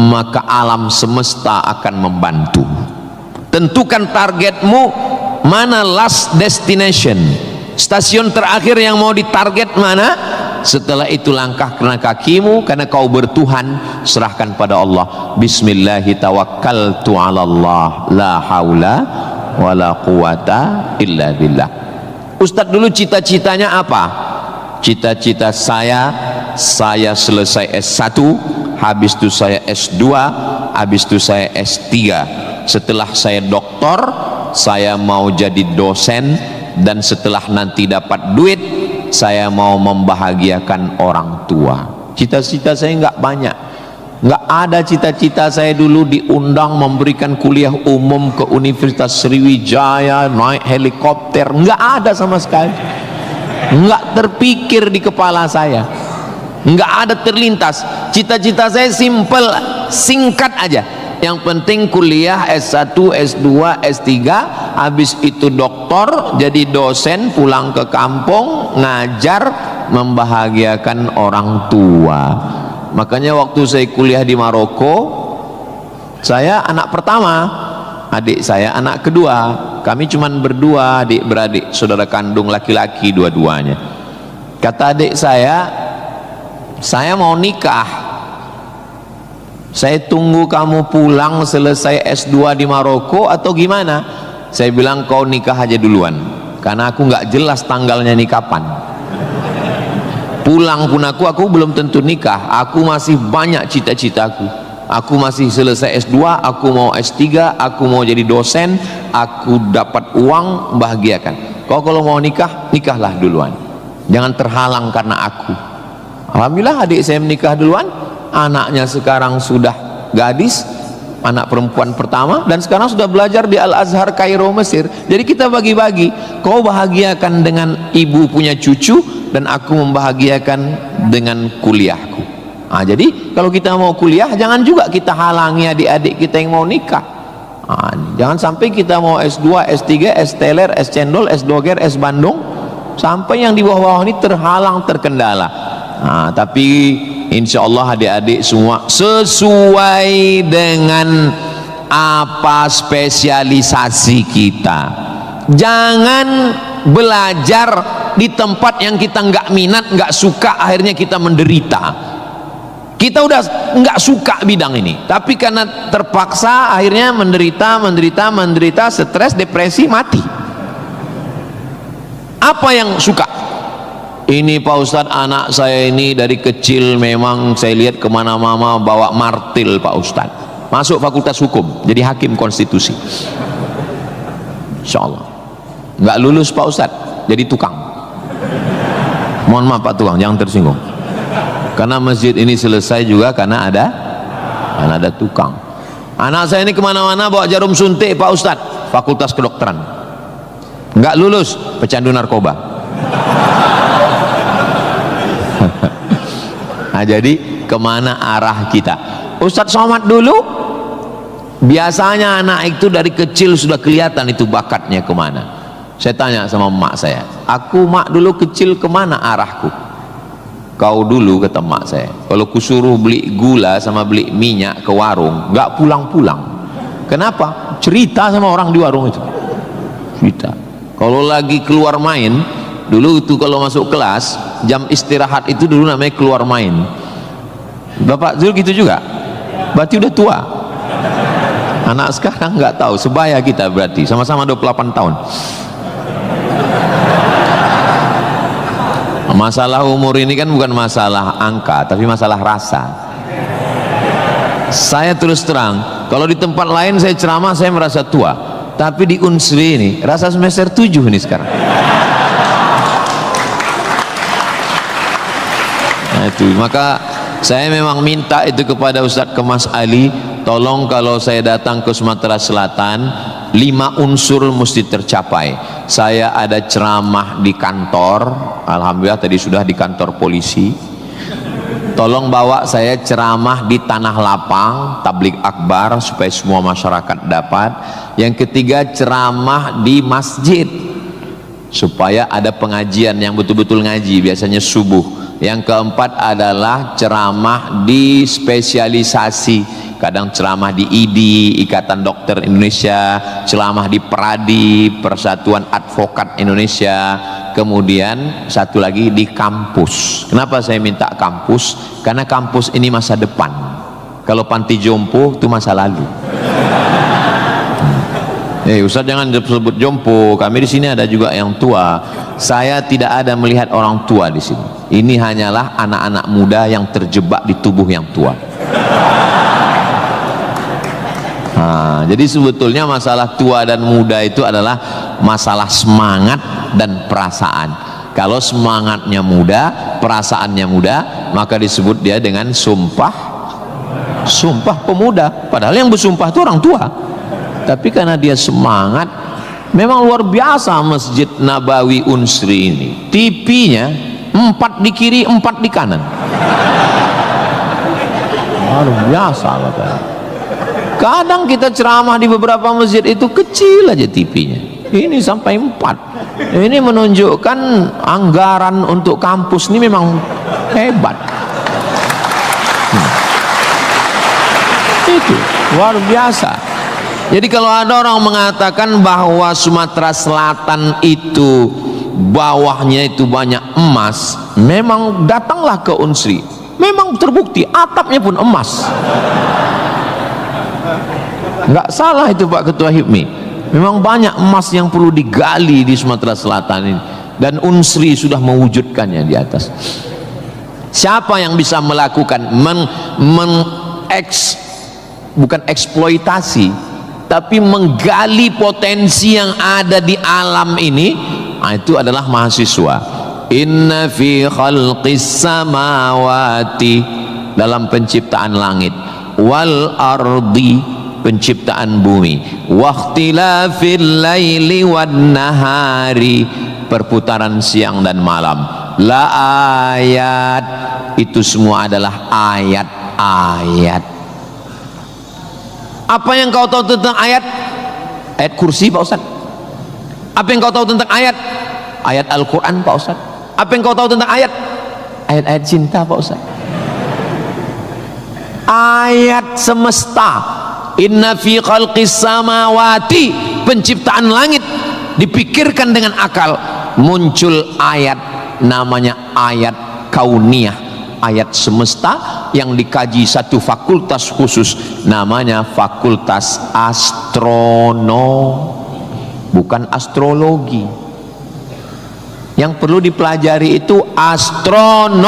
maka alam semesta akan membantu. Tentukan targetmu, mana last destination, stasiun terakhir yang mau ditarget mana. Setelah itu langkah karena kakimu, karena kau bertuhan, serahkan pada Allah. Bismillahi tawakkaltu ala Allah, la haula wala quwata illa billah. Ustadz dulu cita-citanya apa? Cita-cita saya selesai S1, habis itu saya S2, habis itu saya S3. Setelah saya doktor, saya mau jadi dosen, dan setelah nanti dapat duit, saya mau membahagiakan orang tua. Cita-cita saya nggak banyak, nggak ada cita-cita saya dulu diundang memberikan kuliah umum ke Universitas Sriwijaya, naik helikopter, nggak ada sama sekali, nggak terpikir di kepala saya, nggak ada terlintas. Cita-cita saya simple, singkat aja. Yang penting kuliah S1, S2, S3, habis itu doktor, jadi dosen, pulang ke kampung, ngajar, membahagiakan orang tua. Makanya waktu saya kuliah di Maroko, saya anak pertama, adik saya anak kedua. Kami cuma berdua, adik beradik, saudara kandung laki-laki dua-duanya. Kata adik saya mau nikah, saya tunggu kamu pulang selesai S2 di Maroko atau gimana? Saya bilang kau nikah aja duluan, karena aku nggak jelas tanggalnya nih kapan. Pulang pun aku belum tentu nikah, aku masih banyak cita-citaku. Aku masih selesai S2, aku mau S3, aku mau jadi dosen, aku dapat uang, membahagiakan. Kau kalau mau nikah, nikahlah duluan, jangan terhalang karena aku. Alhamdulillah adik saya menikah duluan, anaknya sekarang sudah gadis, anak perempuan pertama, dan sekarang sudah belajar di Al-Azhar Kairo, Mesir. Jadi kita bagi-bagi, kau bahagiakan dengan ibu punya cucu, dan aku membahagiakan dengan kuliahku. Nah, jadi kalau kita mau kuliah, jangan juga kita halangi adik-adik kita yang mau nikah. Nah, jangan sampai kita mau S2, S3, S teler, S cendol, S doger, S Bandung, sampai yang di bawah-bawah ini terhalang, terkendala. Nah, tapi insya Allah adik-adik semua sesuai dengan apa spesialisasi kita. Jangan belajar di tempat yang kita nggak minat, nggak suka, akhirnya kita menderita. Kita udah nggak suka bidang ini, tapi karena terpaksa akhirnya menderita, stres, depresi, mati. Apa yang suka? Ini Pak Ustadz, anak saya ini dari kecil memang saya lihat kemana-mana bawa martil Pak Ustadz. Masuk fakultas hukum, jadi hakim konstitusi. Insya Allah. Nggak lulus Pak Ustadz, jadi tukang. Mohon maaf Pak tukang, jangan tersinggung. Karena masjid ini selesai juga karena ada tukang. Anak saya ini kemana-mana bawa jarum suntik Pak Ustadz, fakultas kedokteran. Nggak lulus, pecandu narkoba. Nah, jadi kemana arah kita? Ustadz Somad dulu biasanya anak itu dari kecil sudah kelihatan itu bakatnya kemana. Saya tanya sama emak saya, aku mak dulu kecil kemana arahku? Kau dulu, kata emak saya, kalau kusuruh beli gula sama beli minyak ke warung nggak pulang-pulang. Kenapa? Cerita sama orang di warung itu, cerita. Kalau lagi keluar main dulu itu, kalau masuk kelas jam istirahat itu dulu namanya keluar main. Bapak dulu gitu juga, berarti udah tua. Anak sekarang nggak tahu, sebaya kita berarti sama-sama 28 tahun. Masalah umur ini kan bukan masalah angka, tapi masalah rasa. Saya terus terang, kalau di tempat lain saya ceramah saya merasa tua, tapi di Unsri ini rasa semester 7 ini sekarang. Nah itu, maka saya memang minta itu kepada Ustadz Kemas Ali, tolong kalau saya datang ke Sumatera Selatan 5 unsur mesti tercapai. Saya ada ceramah di kantor, alhamdulillah tadi sudah di kantor polisi. Tolong bawa saya ceramah di tanah lapang, tablik akbar supaya semua masyarakat dapat. Yang ketiga ceramah di masjid supaya ada pengajian yang betul-betul ngaji, biasanya subuh. Yang keempat adalah ceramah di spesialisasi, kadang ceramah di IDI, Ikatan Dokter Indonesia, ceramah di PERADI, Persatuan Advokat Indonesia, kemudian satu lagi di kampus. Kenapa saya minta kampus? Karena kampus ini masa depan. Kalau panti jompo itu masa lalu. Ustaz jangan disebut jompo, kami di sini ada juga yang tua. Saya tidak ada melihat orang tua di sini. Ini hanyalah anak-anak muda yang terjebak di tubuh yang tua. Nah, jadi sebetulnya masalah tua dan muda itu adalah masalah semangat dan perasaan. Kalau semangatnya muda, perasaannya muda, maka disebut dia dengan sumpah pemuda. Padahal yang bersumpah itu orang tua. Tapi karena dia semangat, memang luar biasa Masjid Nabawi Unsri ini. TV-nya 4 di kiri, 4 di kanan. Luar biasa katanya. Kadang kita ceramah di beberapa masjid itu kecil aja TV-nya. Ini sampai 4. Ini menunjukkan anggaran untuk kampus ini memang hebat. Itu luar biasa. Jadi kalau ada orang mengatakan bahwa Sumatera Selatan itu bawahnya itu banyak emas, Memang datanglah ke Unsri, memang terbukti atapnya pun emas. Nggak salah itu Pak Ketua HIPMI, memang banyak emas yang perlu digali di Sumatera Selatan ini, dan Unsri sudah mewujudkannya di atas. Siapa yang bisa melakukan bukan eksploitasi, tapi menggali potensi yang ada di alam ini, nah, itu adalah mahasiswa. Inna fi khalqis samawati, dalam penciptaan langit, wal ardi, penciptaan bumi, waqtilafil laili wan nahari, perputaran siang dan malam, la ayat, itu semua adalah ayat-ayat. Apa yang kau tahu tentang ayat? Ayat kursi Pak Ustaz. Apa yang kau tahu tentang ayat? Ayat Al-Quran Pak Ustaz. Apa yang kau tahu tentang ayat? Ayat-ayat cinta Pak Ustaz. Ayat semesta. Inna fi khalqis samawati, penciptaan langit, dipikirkan dengan akal, muncul ayat, namanya ayat kauniyah, ayat semesta yang dikaji satu fakultas khusus, namanya fakultas astronomi, bukan astrologi. Yang perlu dipelajari itu astronomi,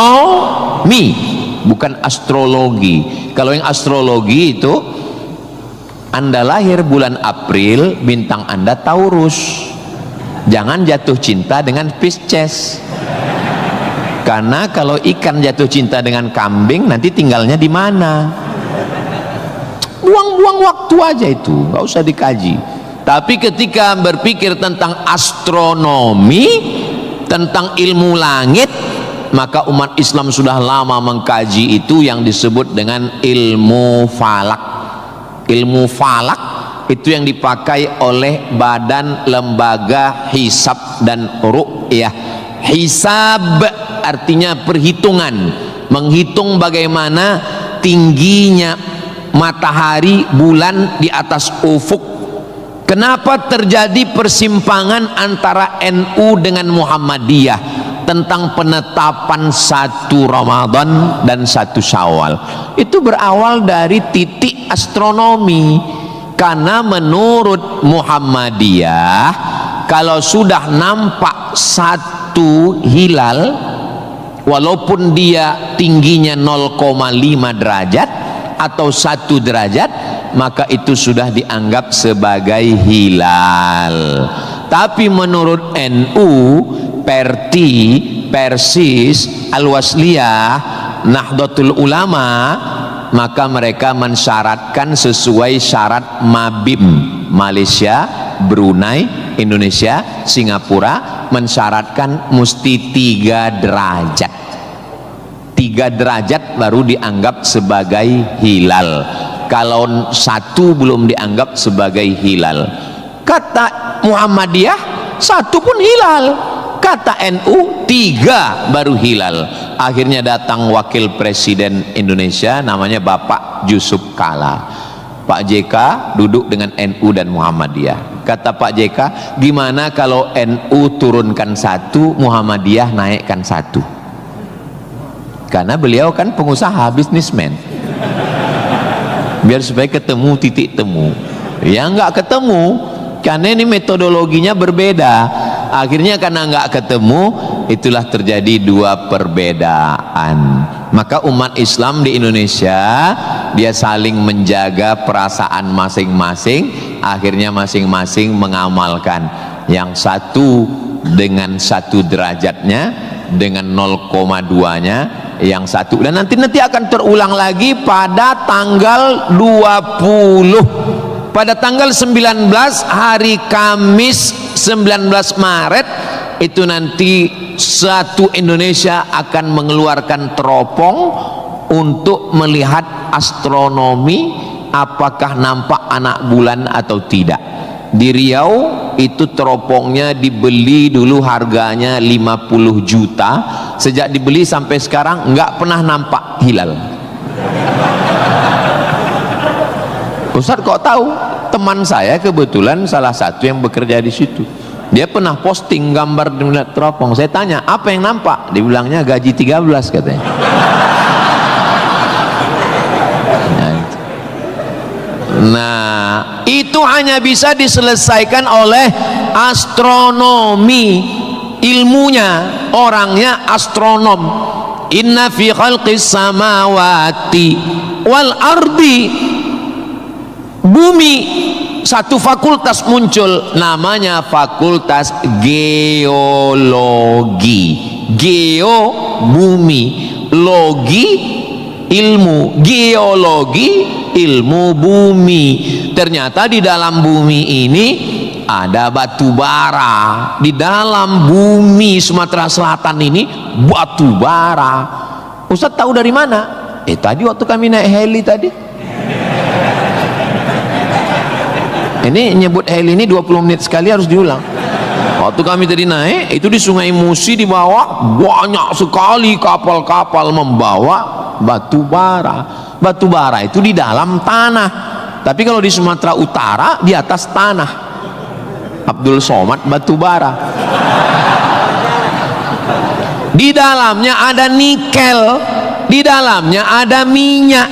bukan astrologi. Kalau yang astrologi itu, Anda lahir bulan April, bintang Anda Taurus, jangan jatuh cinta dengan Pisces, karena kalau ikan jatuh cinta dengan kambing, nanti tinggalnya di mana? Buang-buang waktu aja itu, nggak usah dikaji. Tapi ketika berpikir tentang astronomi, tentang ilmu langit, maka umat Islam sudah lama mengkaji itu yang disebut dengan ilmu falak. Ilmu falak itu yang dipakai oleh Badan Lembaga Hisab dan Ru'yah. Hisab artinya perhitungan, menghitung bagaimana tingginya matahari, bulan di atas ufuk. Kenapa terjadi persimpangan antara NU dengan Muhammadiyah tentang penetapan 1 Ramadan dan 1 Syawal? Itu berawal dari titik astronomi, karena menurut Muhammadiyah, kalau sudah nampak 1 hilal, walaupun dia tingginya 0,5 derajat atau 1 derajat, maka itu sudah dianggap sebagai hilal. Tapi menurut NU, Perti, Persis, Al-Wasliyah, Nahdlatul Ulama, maka mereka mensyaratkan sesuai syarat Mabim, Malaysia, Brunei, Indonesia, Singapura, mensyaratkan mesti 3 derajat. 3 derajat baru dianggap sebagai hilal. Kalau 1 belum dianggap sebagai hilal. Kata Muhammadiyah 1 pun hilal, kata NU 3 baru hilal. Akhirnya datang wakil presiden Indonesia, namanya Bapak Yusuf Kala. Pak JK duduk dengan NU dan Muhammadiyah. Kata Pak JK, gimana kalau NU turunkan 1, Muhammadiyah naikkan 1? Karena beliau kan pengusaha, bisnismen, biar supaya ketemu titik temu. Ya nggak ketemu, karena ini metodologinya berbeda. Akhirnya karena nggak ketemu, itulah terjadi 2 perbedaan. Maka umat Islam di Indonesia, dia saling menjaga perasaan masing-masing. Akhirnya masing-masing mengamalkan. Yang satu dengan 1 derajatnya, dengan 0,2-nya, yang satu, dan nanti akan terulang lagi pada tanggal 20, pada tanggal 19, hari Kamis 19 Maret itu nanti satu Indonesia akan mengeluarkan teropong untuk melihat astronomi, apakah nampak anak bulan atau tidak. Di Riau itu teropongnya dibeli dulu harganya 50 juta. Sejak dibeli sampai sekarang nggak pernah nampak hilal. Ustaz kok tahu? Teman saya kebetulan salah satu yang bekerja di situ. Dia pernah posting gambar di teropong. Saya tanya, apa yang nampak? Dibilangnya gaji 13 katanya. Nah, itu hanya bisa diselesaikan oleh astronomi. Ilmunya, orangnya astronom. Inna fi khalqis samawati wal ardi, bumi, satu fakultas muncul, namanya fakultas geologi. Geo, bumi, logi, ilmu. Geologi, ilmu bumi. Ternyata di dalam bumi ini ada batu bara. Di dalam bumi Sumatera Selatan ini batu bara. Ustaz tahu dari mana? Tadi waktu kami naik heli tadi. Ini nyebut heli ini 20 menit sekali harus diulang. Waktu kami tadi naik, itu di Sungai Musi di bawah banyak sekali kapal-kapal membawa batu bara. Batu bara itu di dalam tanah. Tapi kalau di Sumatera Utara di atas tanah. Abdul Somad batu bara. Di dalamnya ada nikel, di dalamnya ada minyak,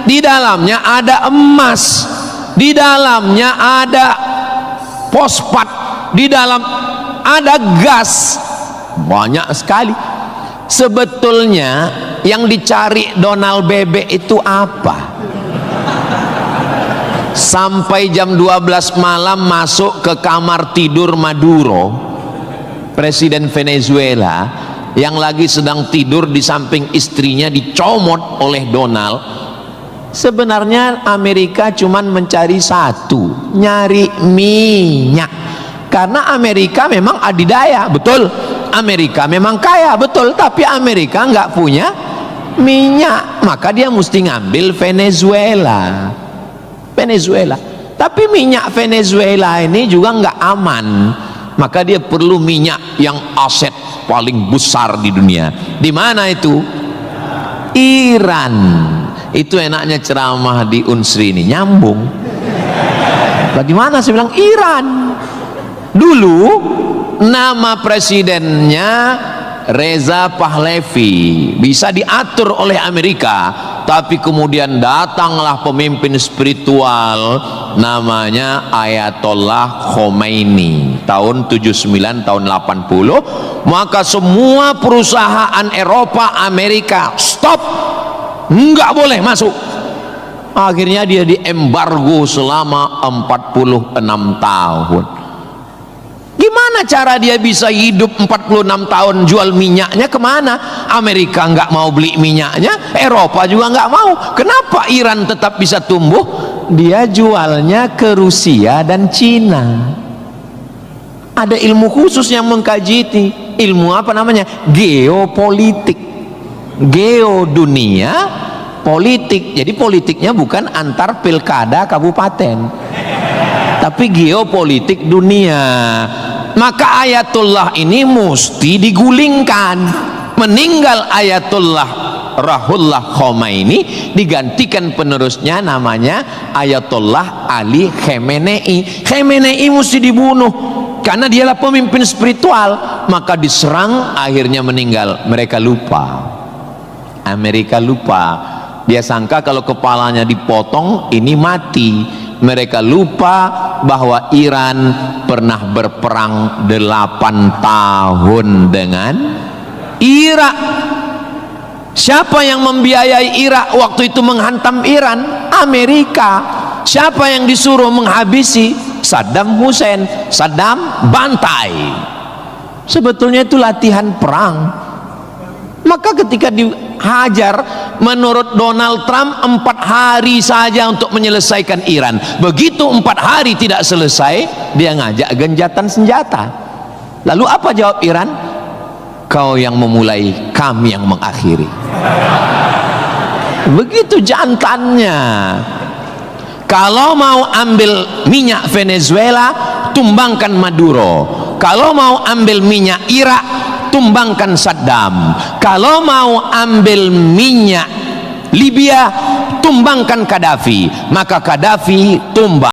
di dalamnya ada emas, di dalamnya ada fosfat, di dalam ada gas. Banyak sekali. Sebetulnya yang dicari Donald Bebek itu apa? Sampai jam 12 malam masuk ke kamar tidur Maduro, presiden Venezuela, yang lagi sedang tidur di samping istrinya dicomot oleh Donald. Sebenarnya Amerika cuman mencari satu, nyari minyak. Karena Amerika memang adidaya, betul. Amerika memang kaya, betul. Tapi Amerika nggak punya minyak, maka dia mesti ngambil Venezuela. Tapi minyak Venezuela ini juga nggak aman, maka dia perlu minyak yang aset paling besar di dunia. Di mana itu? Iran. Itu enaknya ceramah di Unsri ini, nyambung. Bagaimana saya bilang Iran? Dulu nama presidennya Reza Pahlavi, bisa diatur oleh Amerika, tapi kemudian datanglah pemimpin spiritual namanya Ayatollah Khomeini tahun 79 tahun 80, maka semua perusahaan Eropa, Amerika stop, nggak boleh masuk. Akhirnya dia diembargo selama 46 tahun. Gimana cara dia bisa hidup 46 tahun? Jual minyaknya kemana? Amerika nggak mau beli minyaknya, Eropa juga nggak mau. Kenapa Iran tetap bisa tumbuh? Dia jualnya ke Rusia dan Cina. Ada ilmu khusus yang mengkaji ini. Ilmu apa namanya? Geopolitik. Geo dunia, politik. Jadi politiknya bukan antar pilkada kabupaten, tapi geopolitik dunia. Maka Ayatullah ini mesti digulingkan. Meninggal Ayatullah Ruhollah Khomeini, digantikan penerusnya namanya Ayatollah Ali Khamenei. Khamenei mesti dibunuh karena dialah pemimpin spiritual, maka diserang, akhirnya meninggal. Mereka lupa, Amerika lupa. Dia sangka kalau kepalanya dipotong ini mati. Mereka lupa bahwa Iran pernah berperang 8 tahun dengan Irak. Siapa yang membiayai Irak waktu itu menghantam Iran? Amerika. Siapa yang disuruh menghabisi? Saddam Hussein. Saddam bantai. Sebetulnya itu latihan perang. Maka ketika dihajar, menurut Donald Trump 4 hari saja untuk menyelesaikan Iran. Begitu 4 hari tidak selesai, dia ngajak genjatan senjata. Lalu apa jawab Iran? Kau yang memulai, kami yang mengakhiri. Begitu jantannya. Kalau mau ambil minyak Venezuela, tumbangkan Maduro. Kalau mau ambil minyak Irak, tumbangkan Saddam. Kalau mau ambil minyak Libya, tumbangkan Gaddafi. Maka Gaddafi tumbang.